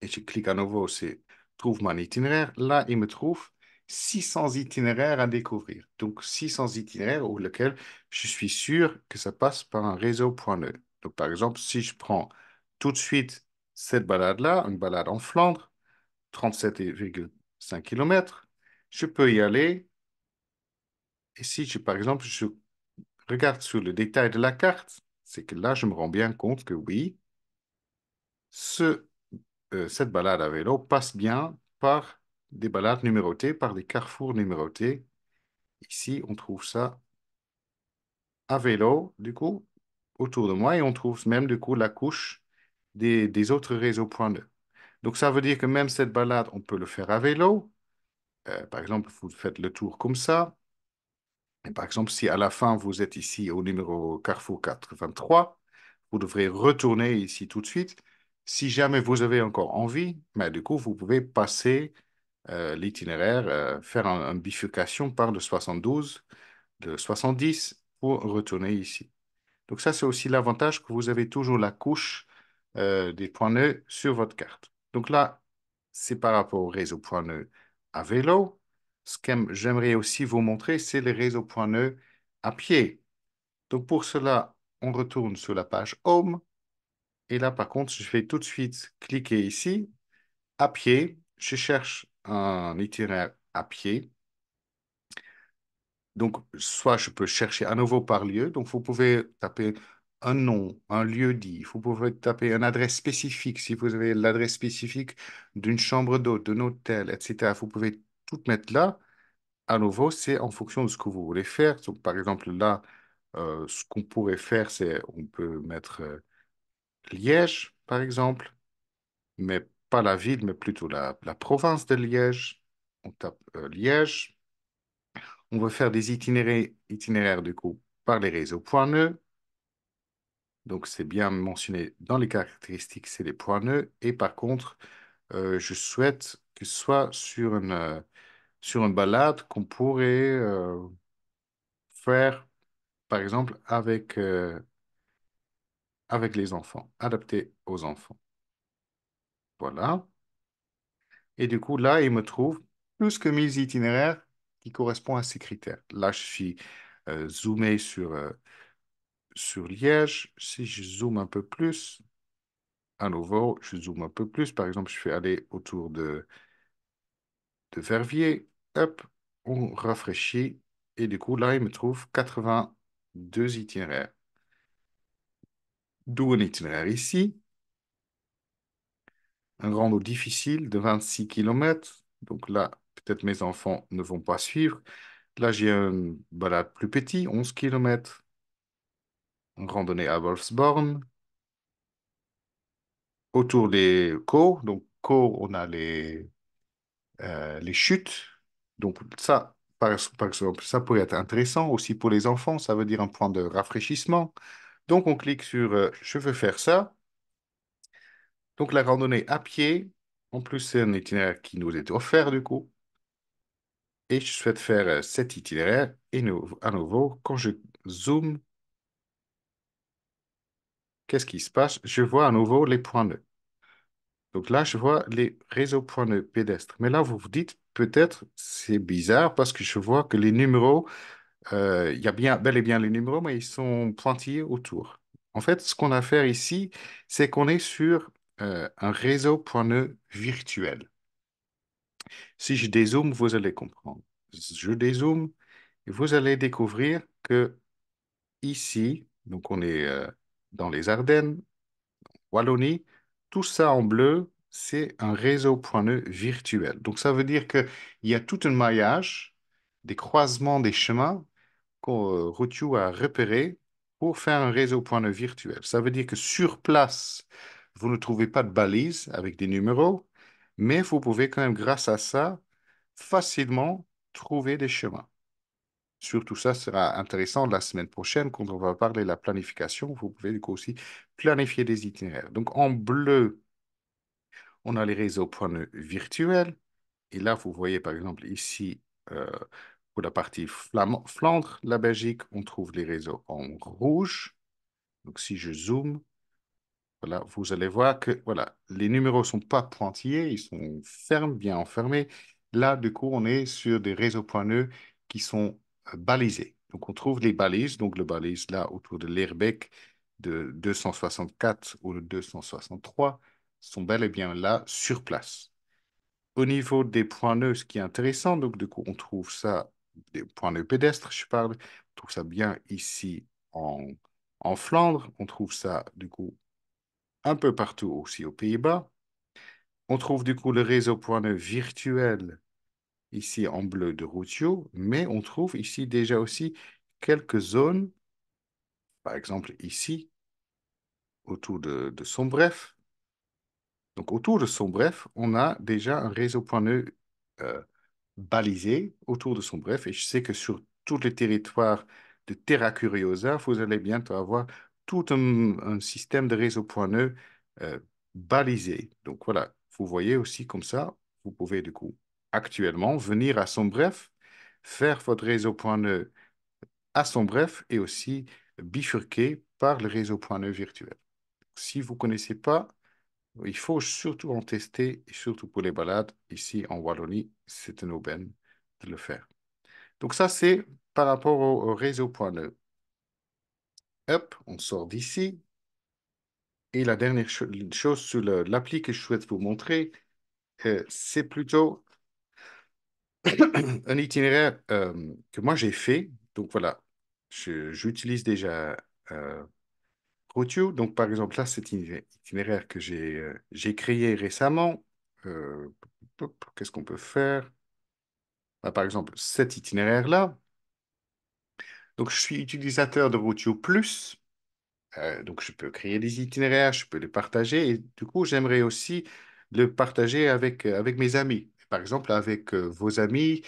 et je clique à nouveau, c'est trouve mon itinéraire. Là, il me trouve 600 itinéraires à découvrir. Donc, 600 itinéraires où lequel je suis sûr que ça passe par un réseau point nœud. Donc, par exemple, si je prends tout de suite cette balade-là, une balade en Flandre, 37,5 km, je peux y aller. Et si, par exemple, je regarde sur le détail de la carte, c'est que là, je me rends bien compte que oui, ce cette balade à vélo passe bien par des balades numérotées, par des carrefours numérotés. Ici, on trouve ça à vélo, du coup, autour de moi, et on trouve même, du coup, la couche des autres réseaux point 2. Donc, ça veut dire que même cette balade, on peut le faire à vélo. Par exemple, vous faites le tour comme ça. Et par exemple, si à la fin, vous êtes ici au numéro Carrefour 83, vous devrez retourner ici tout de suite. Si jamais vous avez encore envie, mais du coup, vous pouvez passer l'itinéraire, faire une bifurcation par le 72, le 70 pour retourner ici. Donc ça, c'est aussi l'avantage que vous avez toujours la couche des points nœuds sur votre carte. Donc là, c'est par rapport au réseau points nœuds à vélo. Ce que j'aimerais aussi vous montrer, c'est les réseaux points nœuds à pied. Donc pour cela, on retourne sur la page Home. Et là, par contre, je vais tout de suite cliquer ici, à pied. Je cherche un itinéraire à pied. Donc, soit je peux chercher à nouveau par lieu. Donc, vous pouvez taper un nom, un lieu dit. Vous pouvez taper une adresse spécifique si vous avez l'adresse spécifique d'une chambre d'hôte, d'un hôtel, etc. Vous pouvez tout mettre là. À nouveau, c'est en fonction de ce que vous voulez faire. Donc, par exemple, là, ce qu'on pourrait faire, c'est on peut mettre Liège, par exemple, mais pas la ville, mais plutôt la province de Liège. On tape Liège. On veut faire des itinéraires du coup par les réseaux points nœuds. Donc, c'est bien mentionné dans les caractéristiques, c'est les points nœuds. Et par contre, je souhaite que ce soit sur une balade qu'on pourrait faire, par exemple, avec les enfants, adapté aux enfants. Voilà. Et du coup, là, il me trouve plus que 1000 itinéraires qui correspond à ces critères. Là, je suis zoomé sur Liège. Si je zoome un peu plus, à nouveau, je zoome un peu plus. Par exemple, je vais aller autour de Verviers. Hop, on rafraîchit. Et du coup, là, il me trouve 82 itinéraires. D'où un itinéraire ici, un rando difficile de 26 kilomètres. Donc là, peut-être mes enfants ne vont pas suivre. Là, j'ai un balade plus petit, 11 kilomètres. Une randonnée à Wolfsborn. Autour des Caux. Donc, Caux, on a les chutes. Donc, ça, par exemple, ça pourrait être intéressant aussi pour les enfants. Ça veut dire un point de rafraîchissement. Donc, on clique sur je veux faire ça. Donc, la randonnée à pied. En plus, c'est un itinéraire qui nous est offert du coup. Et je souhaite faire cet itinéraire. Et à nouveau, quand je zoome, qu'est-ce qui se passe? Je vois à nouveau les points nœuds. Donc là, je vois les réseaux points nœuds pédestres. Mais là, vous vous dites, peut-être, c'est bizarre parce que je vois que les numéros, il y a bien, bel et bien les numéros, mais ils sont pointillés autour. En fait, ce qu'on a à faire ici, c'est qu'on est sur un réseau point nœud virtuel. Si je dézoome, vous allez comprendre. Je dézoome et vous allez découvrir que ici, donc on est dans les Ardennes, Wallonie, tout ça en bleu, c'est un réseau point nœud virtuel. Donc ça veut dire qu'il y a tout un maillage, des croisements des chemins que Routio a repéré pour faire un réseau point nœud virtuel. Ça veut dire que sur place, vous ne trouvez pas de balises avec des numéros, mais vous pouvez quand même, grâce à ça, facilement trouver des chemins. Surtout ça sera intéressant la semaine prochaine quand on va parler de la planification. Vous pouvez du coup aussi planifier des itinéraires. Donc en bleu, on a les réseaux points nœuds virtuels. Et là, vous voyez par exemple ici, pour la partie Flandre, la Belgique, on trouve les réseaux en rouge. Donc si je zoome, voilà, vous allez voir que voilà, les numéros ne sont pas pointillés, ils sont fermes, bien enfermés. Là, du coup, on est sur des réseaux point nœuds qui sont balisés. Donc, on trouve les balises. Donc, le balise là autour de l'Airbec de 264 ou le 263 sont bel et bien là sur place. Au niveau des points nœuds, ce qui est intéressant, donc du coup, on trouve ça, des points nœuds pédestres, je parle, on trouve ça bien ici en Flandre, on trouve ça du coup un peu partout aussi aux Pays-Bas. On trouve du coup le réseau point nœud virtuel ici en bleu de Routio, mais on trouve ici déjà aussi quelques zones, par exemple ici, autour de Sombref. Donc autour de Sombref, on a déjà un réseau point nœud euh, balisé autour de Sombref, et je sais que sur tous les territoires de Terra Curiosa, vous allez bientôt avoir tout un système de réseau point nœud euh, balisé. Donc voilà, vous voyez aussi comme ça, vous pouvez du coup actuellement venir à Sombref, faire votre réseau point nœud à Sombref et aussi bifurquer par le réseau point nœud virtuel. Si vous ne connaissez pas, il faut surtout en tester, et surtout pour les balades. Ici en Wallonie, c'est une aubaine de le faire. Donc ça, c'est par rapport au réseau point nœud. Hop, on sort d'ici. Et la dernière chose sur l'appli que je souhaite vous montrer, c'est plutôt un itinéraire que moi j'ai fait. Donc voilà, j'utilise déjà Routio. Donc par exemple, là, c'est un itinéraire que j'ai créé récemment. Euh, Qu'est-ce qu'on peut faire? Ah, par exemple, cet itinéraire-là. Donc je suis utilisateur de Routio Plus. Donc, je peux créer des itinéraires, je peux les partager et du coup, j'aimerais aussi le partager avec mes amis. Par exemple, avec vos amis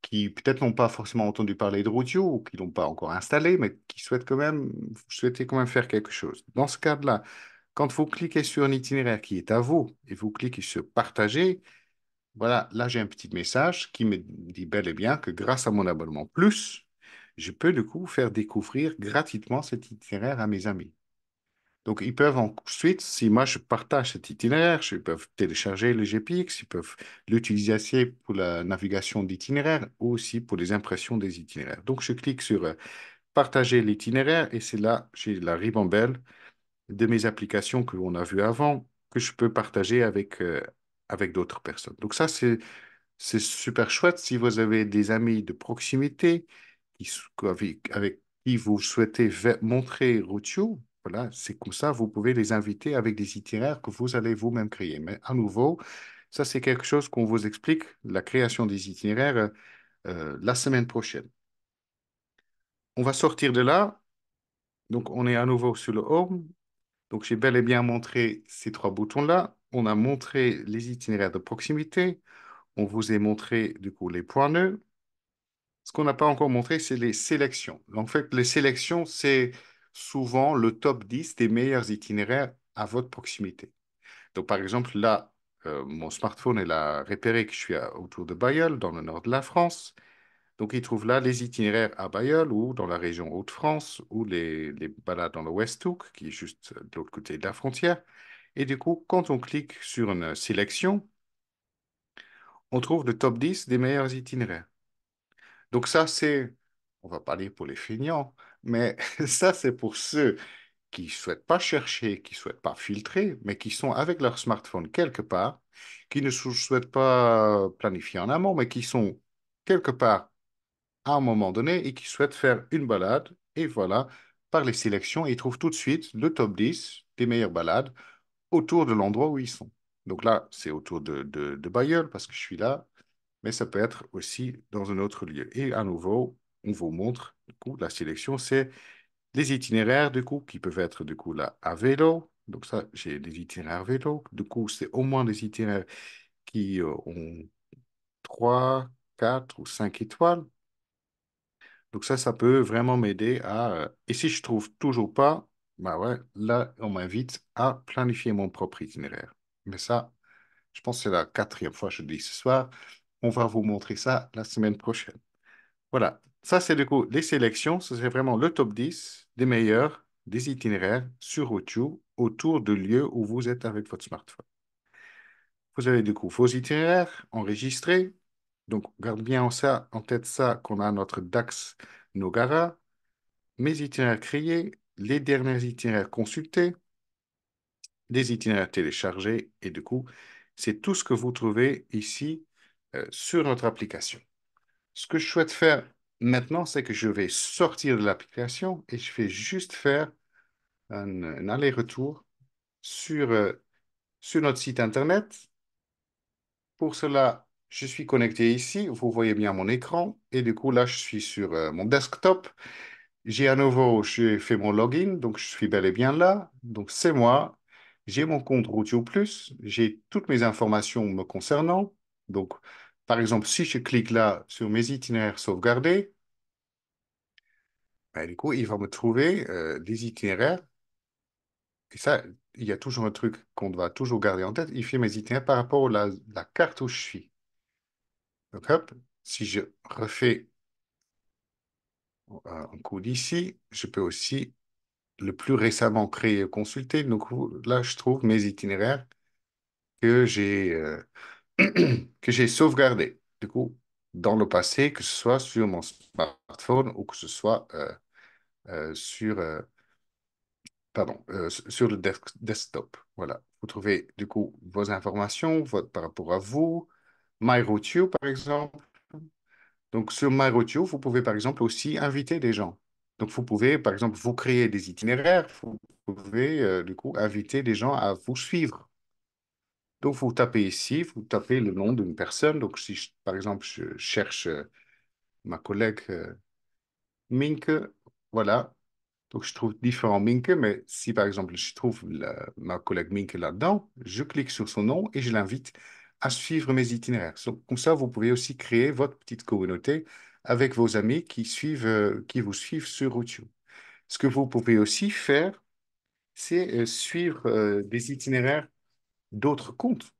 qui peut-être n'ont pas forcément entendu parler de Routio ou qui l'ont pas encore installé, mais qui souhaitent quand même, vous souhaitez quand même faire quelque chose. Dans ce cadre-là, quand vous cliquez sur un itinéraire qui est à vous et vous cliquez sur partager, voilà, là, j'ai un petit message qui me dit bel et bien que grâce à mon abonnement Plus, je peux du coup faire découvrir gratuitement cet itinéraire à mes amis. Donc, ils peuvent ensuite, si moi je partage cet itinéraire, ils peuvent télécharger le GPX, ils peuvent l'utiliser pour la navigation d'itinéraire ou aussi pour les impressions des itinéraires. Donc, je clique sur partager l'itinéraire et c'est là, j'ai la ribambelle de mes applications que l'on a vues avant, que je peux partager avec d'autres personnes. Donc, ça, c'est super chouette si vous avez des amis de proximité avec qui vous souhaitez montrer Routio. Voilà, c'est comme ça, vous pouvez les inviter avec des itinéraires que vous allez vous-même créer. Mais à nouveau, ça, c'est quelque chose qu'on vous explique, la création des itinéraires, la semaine prochaine. On va sortir de là. Donc, on est à nouveau sur le Home. Donc, j'ai bel et bien montré ces trois boutons-là. On a montré les itinéraires de proximité. On vous a montré, du coup, les points nœuds. Ce qu'on n'a pas encore montré, c'est les sélections. En fait, les sélections, c'est souvent le top 10 des meilleurs itinéraires à votre proximité. Donc, par exemple, là, mon smartphone, il a repéré que je suis autour de Bayeul, dans le nord de la France. Donc, il trouve là les itinéraires à Bayeul ou dans la région Hauts-de-France ou les balades dans le Westhoek, qui est juste de l'autre côté de la frontière. Et du coup, quand on clique sur une sélection, on trouve le top 10 des meilleurs itinéraires. Donc ça, on va pas dire pour les feignants, mais ça, c'est pour ceux qui souhaitent pas chercher, qui souhaitent pas filtrer, mais qui sont avec leur smartphone quelque part, qui ne souhaitent pas planifier en amont, mais qui sont quelque part à un moment donné et qui souhaitent faire une balade. Et voilà, par les sélections, ils trouvent tout de suite le top 10 des meilleures balades autour de l'endroit où ils sont. Donc là, c'est autour de Bayeul parce que je suis là, mais ça peut être aussi dans un autre lieu. Et à nouveau, on vous montre, du coup, la sélection, c'est les itinéraires, du coup, qui peuvent être, du coup, là, à vélo. Donc ça, j'ai des itinéraires vélo. Du coup, c'est au moins des itinéraires qui ont 3, 4 ou 5 étoiles. Donc ça peut vraiment m'aider à... et si je trouve toujours pas, bah ouais, là, on m'invite à planifier mon propre itinéraire. Mais ça, je pense que c'est la quatrième fois que je le dis ce soir. On va vous montrer ça la semaine prochaine. Voilà, ça c'est du coup les sélections, ce serait vraiment le top 10 des meilleurs des itinéraires sur YouTube autour de lieux où vous êtes avec votre smartphone. Vous avez du coup vos itinéraires enregistrés, donc garde bien ça, en tête ça qu'on a notre DAX Nogara, mes itinéraires créés, les derniers itinéraires consultés, des itinéraires téléchargés et du coup c'est tout ce que vous trouvez ici sur notre application. Ce que je souhaite faire maintenant, c'est que je vais sortir de l'application et je vais juste faire un aller-retour sur notre site Internet. Pour cela, je suis connecté ici. Vous voyez bien mon écran. Et du coup, là, je suis sur mon desktop. J'ai à nouveau, j'ai fait mon login. Donc, je suis bel et bien là. Donc, c'est moi. J'ai mon compte Routio Plus. J'ai toutes mes informations me concernant. Donc, par exemple, si je clique là sur mes itinéraires sauvegardés, ben, du coup, il va me trouver des itinéraires. Et ça, il y a toujours un truc qu'on doit toujours garder en tête. Il fait mes itinéraires par rapport à la carte où je suis. Donc, hop, si je refais un coup d'ici, je peux aussi le plus récemment créer et consulter. Donc, là, je trouve mes itinéraires que que j'ai sauvegardés. Du coup, dans le passé, que ce soit sur mon smartphone ou que ce soit sur pardon, sur le desktop. Voilà. Vous trouvez du coup vos informations par rapport à vous, MyRoutio par exemple. Donc sur MyRoutio, vous pouvez par exemple aussi inviter des gens. Donc vous pouvez par exemple vous créer des itinéraires, vous pouvez du coup inviter des gens à vous suivre. Donc vous tapez ici, vous tapez le nom d'une personne. Donc si par exemple je cherche ma collègue Minke, voilà. Donc, je trouve différents Minke, mais si par exemple je trouve ma collègue Minke là-dedans, je clique sur son nom et je l'invite à suivre mes itinéraires. Comme ça, vous pouvez aussi créer votre petite communauté avec vos amis qui vous suivent sur YouTube. Ce que vous pouvez aussi faire, c'est suivre des itinéraires d'autres comptes.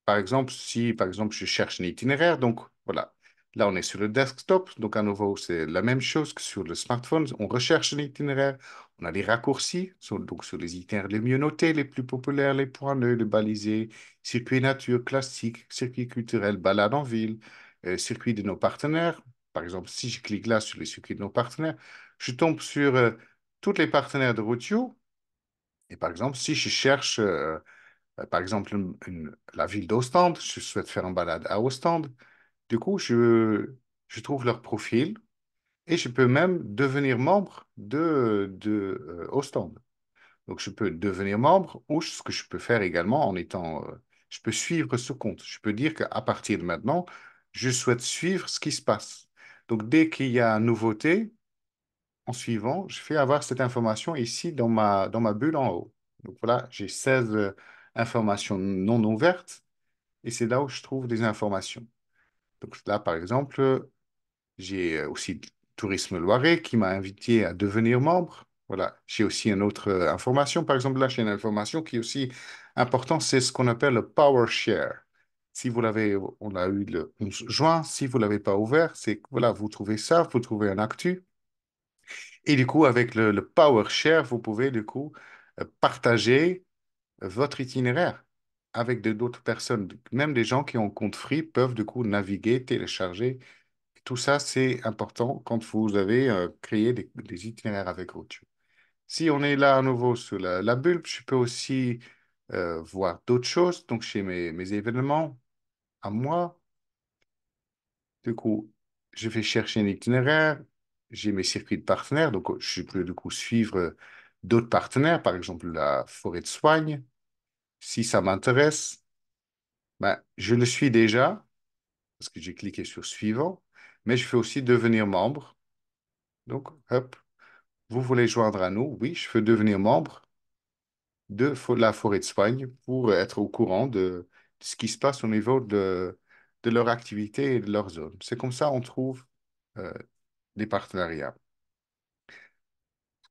Par exemple, si par exemple je cherche un itinéraire, donc voilà, Là, on est sur le desktop, donc à nouveau, c'est la même chose que sur le smartphone. On recherche un itinéraire, on a les raccourcis, donc sur les itinéraires les mieux notés, les plus populaires, les points nœuds, les balisés, circuit nature classique, circuit culturel, balade en ville, circuit de nos partenaires. Par exemple, si je clique là sur les circuits de nos partenaires, je tombe sur tous les partenaires de Routio. Et par exemple, si je cherche, par exemple, la ville d'Ostende, je souhaite faire une balade à Ostende, du coup, je trouve leur profil et je peux même devenir membre de Ostende. Donc, je peux devenir membre ou ce que je peux faire également en étant, je peux suivre ce compte. Je peux dire qu'à partir de maintenant, je souhaite suivre ce qui se passe. Donc, dès qu'il y a une nouveauté, en suivant, je fais avoir cette information ici dans ma bulle en haut. Donc, voilà, j'ai 16 informations non ouvertes et c'est là où je trouve des informations. Donc, là, par exemple, j'ai aussi Tourisme Loiret qui m'a invité à devenir membre. Voilà. J'ai aussi une autre information. Par exemple, là, j'ai une information qui est aussi importante, c'est ce qu'on appelle le Power Share. Si vous l'avez, on l'a eu le 11 juin. Si vous ne l'avez pas ouvert, c'est que voilà, vous trouvez ça, vous trouvez un actu. Et du coup, avec le Power Share, vous pouvez du coup partager votre itinéraire avec d'autres personnes. Même des gens qui ont compte free peuvent du coup naviguer, télécharger. Tout ça, c'est important quand vous avez créé des itinéraires avec Rotu. Si on est là à nouveau sur la bulle, je peux aussi voir d'autres choses. Donc, chez mes événements, à moi, du coup, je vais chercher un itinéraire. J'ai mes circuits de partenaires. Donc, je peux du coup suivre d'autres partenaires, par exemple la forêt de Soigne. Si ça m'intéresse, ben, je le suis déjà parce que j'ai cliqué sur suivant, mais je peux aussi devenir membre. Donc, hop. Vous voulez joindre à nous? Oui, je veux devenir membre de la forêt de Soigne pour être au courant de ce qui se passe au niveau de leur activité et de leur zone. C'est comme ça on trouve euh, des partenariats.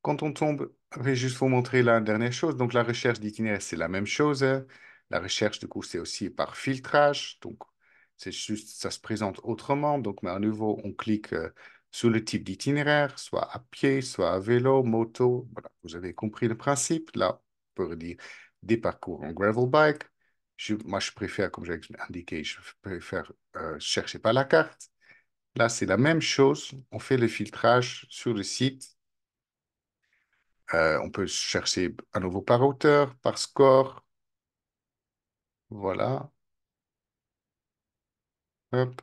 Quand on tombe, je vais juste vous montrer la dernière chose. Donc, la recherche d'itinéraire, c'est la même chose, hein. La recherche, du coup, c'est aussi par filtrage. Donc, c'est juste, ça se présente autrement. Donc, mais à nouveau, on clique sur le type d'itinéraire, soit à pied, soit à vélo, moto. Voilà, vous avez compris le principe. Là, on peut dire des parcours en gravel bike. Moi, je préfère, comme j'ai indiqué, je préfère chercher par la carte. Là, c'est la même chose. On fait le filtrage sur le site. On peut chercher à nouveau par auteur, par score. Voilà. Hop.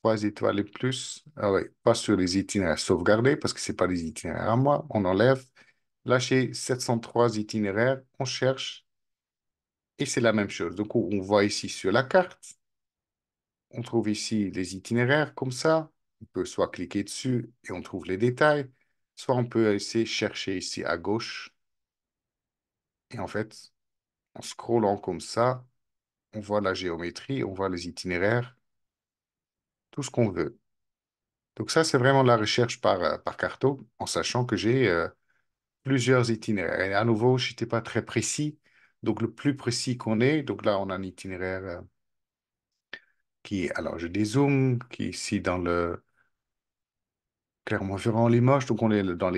3 étoiles et plus. Ah ouais, pas sur les itinéraires sauvegardés parce que c'est pas des itinéraires à moi. On enlève. Là, j'ai 703 itinéraires. On cherche et c'est la même chose. Donc, on voit ici sur la carte. On trouve ici les itinéraires comme ça. On peut soit cliquer dessus et on trouve les détails, soit on peut essayer de chercher ici à gauche. Et en fait, en scrollant comme ça, on voit la géométrie, on voit les itinéraires, tout ce qu'on veut. Donc ça, c'est vraiment la recherche par carto, en sachant que j'ai plusieurs itinéraires. Et à nouveau, je n'étais pas très précis. Donc le plus précis qu'on est, donc là, on a un itinéraire qui est, alors je dézoome, qui est ici dans le Clermont-Ferrand-Limoges, donc on est dans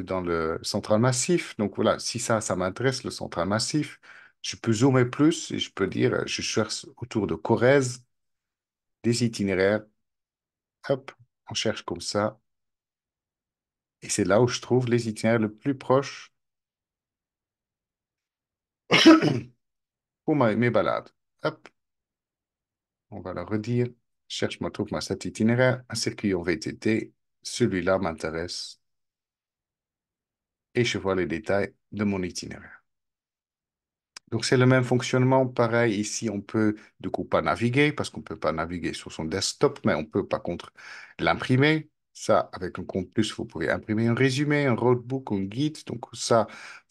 dans le central massif. Donc voilà, si ça m'intéresse, le central massif, je peux zoomer plus et je peux dire, je cherche autour de Corrèze des itinéraires. Hop, on cherche comme ça. Et c'est là où je trouve les itinéraires le plus proches pour mes balades. Hop, on va le redire. Cherche-moi, trouve-moi cet itinéraire, un circuit en VTT. Celui-là m'intéresse et je vois les détails de mon itinéraire. Donc, c'est le même fonctionnement. Pareil, ici, on peut du coup pas naviguer parce qu'on ne peut pas naviguer sur son desktop, mais on peut par contre l'imprimer. Ça, avec un compte plus, vous pouvez imprimer un résumé, un roadbook, un guide. Donc, ça,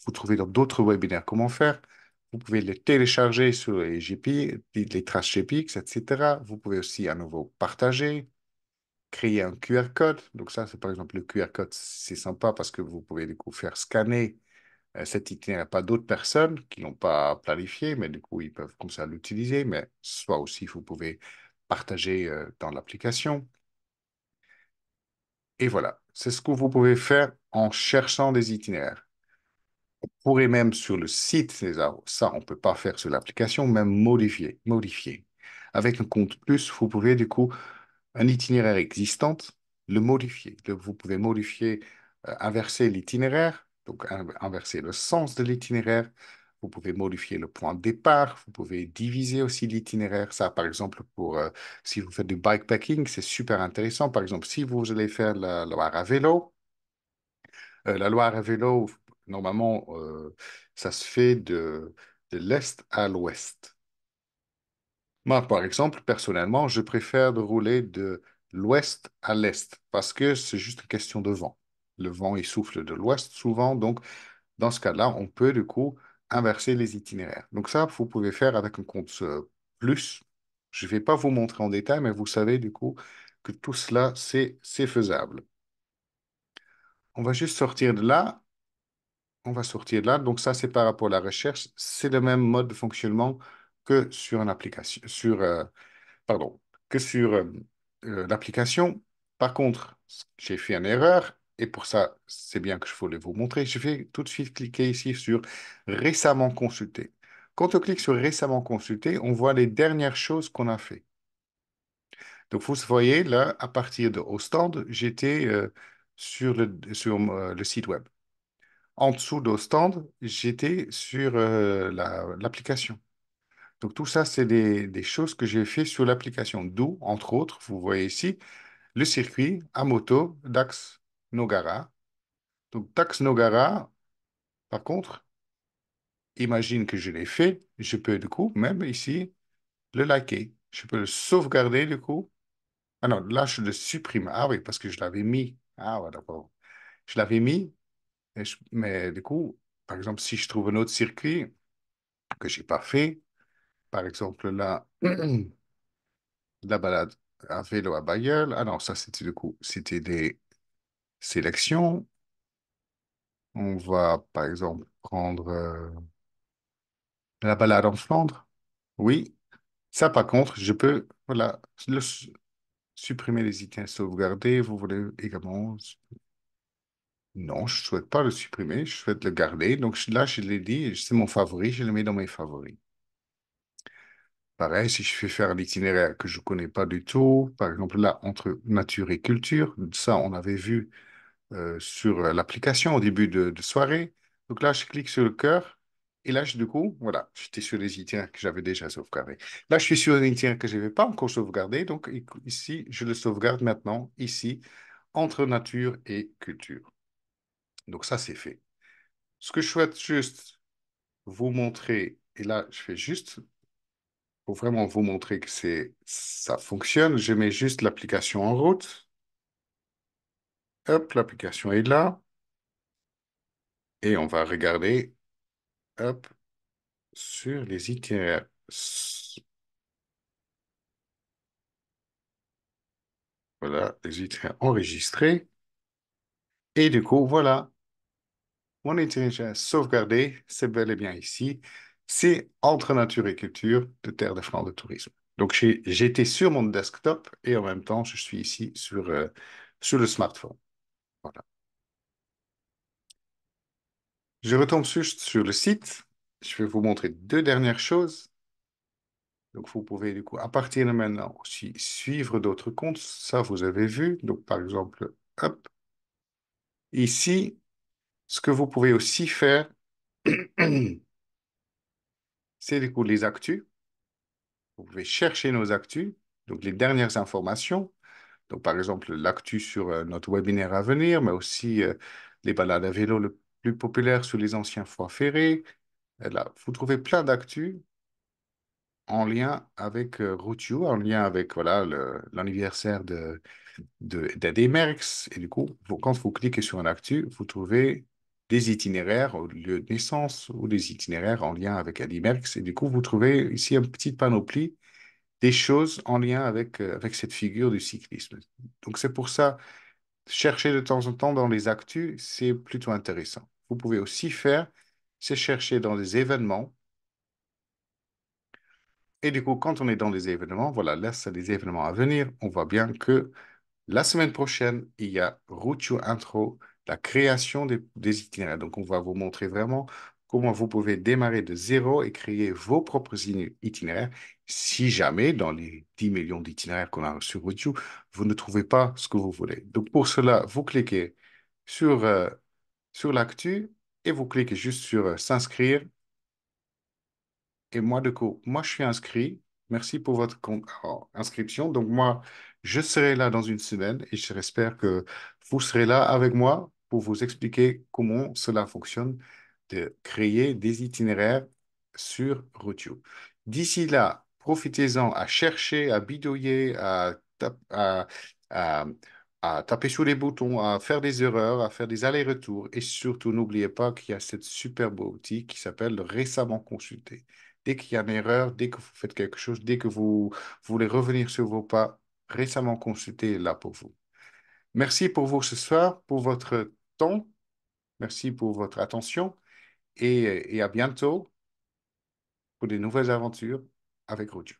vous trouvez dans d'autres webinaires comment faire. Vous pouvez les télécharger sur les GPX, les traces GPX, etc. Vous pouvez aussi à nouveau partager, créer un QR code. Donc, ça, c'est par exemple le QR code, c'est sympa parce que vous pouvez du coup faire scanner cet itinéraire pas d'autres personnes qui l'ont pas planifié, mais du coup, ils peuvent comme ça l'utiliser. Mais soit aussi, vous pouvez partager dans l'application. Et voilà, c'est ce que vous pouvez faire en cherchant des itinéraires. On pourrait même sur le site, ça, on ne peut pas faire sur l'application, même modifier. Avec un compte plus, vous pouvez du coup un itinéraire existant, le modifier. Vous pouvez modifier, inverser l'itinéraire, donc inverser le sens de l'itinéraire. Vous pouvez modifier le point de départ. Vous pouvez diviser aussi l'itinéraire. Ça, par exemple, pour si vous faites du bikepacking, c'est super intéressant. Par exemple, si vous allez faire la Loire à vélo, la Loire à vélo, normalement, ça se fait de l'est à l'ouest. Moi, par exemple, personnellement, je préfère de rouler de l'ouest à l'est parce que c'est juste une question de vent. Le vent, il souffle de l'ouest souvent, donc dans ce cas-là, on peut du coup inverser les itinéraires. Donc ça, vous pouvez faire avec un compte plus. Je ne vais pas vous montrer en détail, mais vous savez du coup que tout cela, c'est faisable. On va juste sortir de là. On va sortir de là. Donc ça, c'est par rapport à la recherche. C'est le même mode de fonctionnement que sur une application, pardon, que sur l'application. Par contre, j'ai fait une erreur et pour ça, c'est bien que je voulais vous montrer. Je vais tout de suite cliquer ici sur récemment consulté. Quand on clique sur récemment consulté, on voit les dernières choses qu'on a fait. Donc, vous voyez, là, à partir de Ostend, j'étais sur le site web. En dessous d'Ostend, j'étais sur l'application. Donc, tout ça, c'est des choses que j'ai fait sur l'application. D'où, entre autres, vous voyez ici, le circuit à moto Dax-Nogara. Donc, Dax-Nogara, par contre, imagine que je l'ai fait, je peux du coup, même ici, le liker. Je peux le sauvegarder du coup. Ah non, là, je le supprime. Ah oui, parce que je l'avais mis. Ah ouais, d'accord. Je l'avais mis, mais du coup, par exemple, si je trouve un autre circuit que j'ai pas fait, par exemple là, la balade à vélo à Bayeul. Ah non, ça c'était du coup, c'était des sélections. On va par exemple prendre la balade en Flandre. Oui, ça par contre, je peux, voilà, supprimer les items sauvegardés. Vous voulez également. Non, je ne souhaite pas le supprimer, je souhaite le garder. Donc là, je l'ai dit, c'est mon favori, je le mets dans mes favoris. Pareil, si je fais faire un itinéraire que je ne connais pas du tout, par exemple là, entre nature et culture, ça, on avait vu sur l'application au début de soirée. Donc là, je clique sur le cœur. Et là, du coup, voilà, j'étais sur les itinéraires que j'avais déjà sauvegardés. Là, je suis sur un itinéraire que je n'avais pas encore sauvegardé. Donc ici, je le sauvegarde maintenant, ici, entre nature et culture. Donc ça, c'est fait. Ce que je souhaite juste vous montrer, et là, je fais juste pour vraiment vous montrer que ça fonctionne, je mets juste l'application en route. Hop, l'application est là. Et on va regarder, hop, sur les itinéraires. Voilà, les itinéraires enregistrés. Et du coup, voilà, mon itinéraire sauvegardé, c'est bel et bien ici. C'est entre nature et culture de Terre de France de tourisme. Donc, j'étais sur mon desktop et en même temps, je suis ici sur le smartphone. Voilà. Je retombe juste sur le site. Je vais vous montrer deux dernières choses. Donc, vous pouvez, du coup, à partir de maintenant, aussi suivre d'autres comptes. Ça, vous avez vu. Donc, par exemple, hop, ici, ce que vous pouvez aussi faire, c'est, du coup, les actus. Vous pouvez chercher nos actus, donc les dernières informations. Donc, par exemple, l'actu sur notre webinaire à venir, mais aussi les balades à vélo le plus populaires sur les anciens foires ferrés. Et là, vous trouvez plein d'actus en lien avec Routio, en lien avec voilà, l'anniversaire d'Eddy Merckx. Et du coup, quand vous cliquez sur un actu, vous trouvez des itinéraires au lieu de naissance ou des itinéraires en lien avec Eddy Merckx. Et du coup, vous trouvez ici une petite panoplie des choses en lien avec cette figure du cyclisme. Donc, c'est pour ça, chercher de temps en temps dans les actus, c'est plutôt intéressant. Vous pouvez aussi faire, c'est chercher dans des événements Et du coup, quand on est dans les événements, voilà, là, c'est des événements à venir. On voit bien que la semaine prochaine, il y a Route Your Intro, la création des itinéraires. Donc, on va vous montrer vraiment comment vous pouvez démarrer de zéro et créer vos propres itinéraires. Si jamais, dans les 10 millions d'itinéraires qu'on a sur Route You, vous ne trouvez pas ce que vous voulez. Donc, pour cela, vous cliquez sur, sur l'actu et vous cliquez juste sur s'inscrire et moi, du coup, moi, je suis inscrit. Merci pour votre inscription. Donc, moi, je serai là dans une semaine et j'espère que vous serez là avec moi pour vous expliquer comment cela fonctionne de créer des itinéraires sur Routio. D'ici là, profitez-en à chercher, à bidouiller, à- à taper sur les boutons, à faire des erreurs, à faire des allers-retours. Et surtout, n'oubliez pas qu'il y a cette superbe outil qui s'appelle Récemment consulté. Dès qu'il y a une erreur, dès que vous faites quelque chose, dès que vous voulez revenir sur vos pas, Récemment consulté est là pour vous. Merci pour vous ce soir, pour votre temps. Merci pour votre attention et à bientôt pour de nouvelles aventures avec Roger.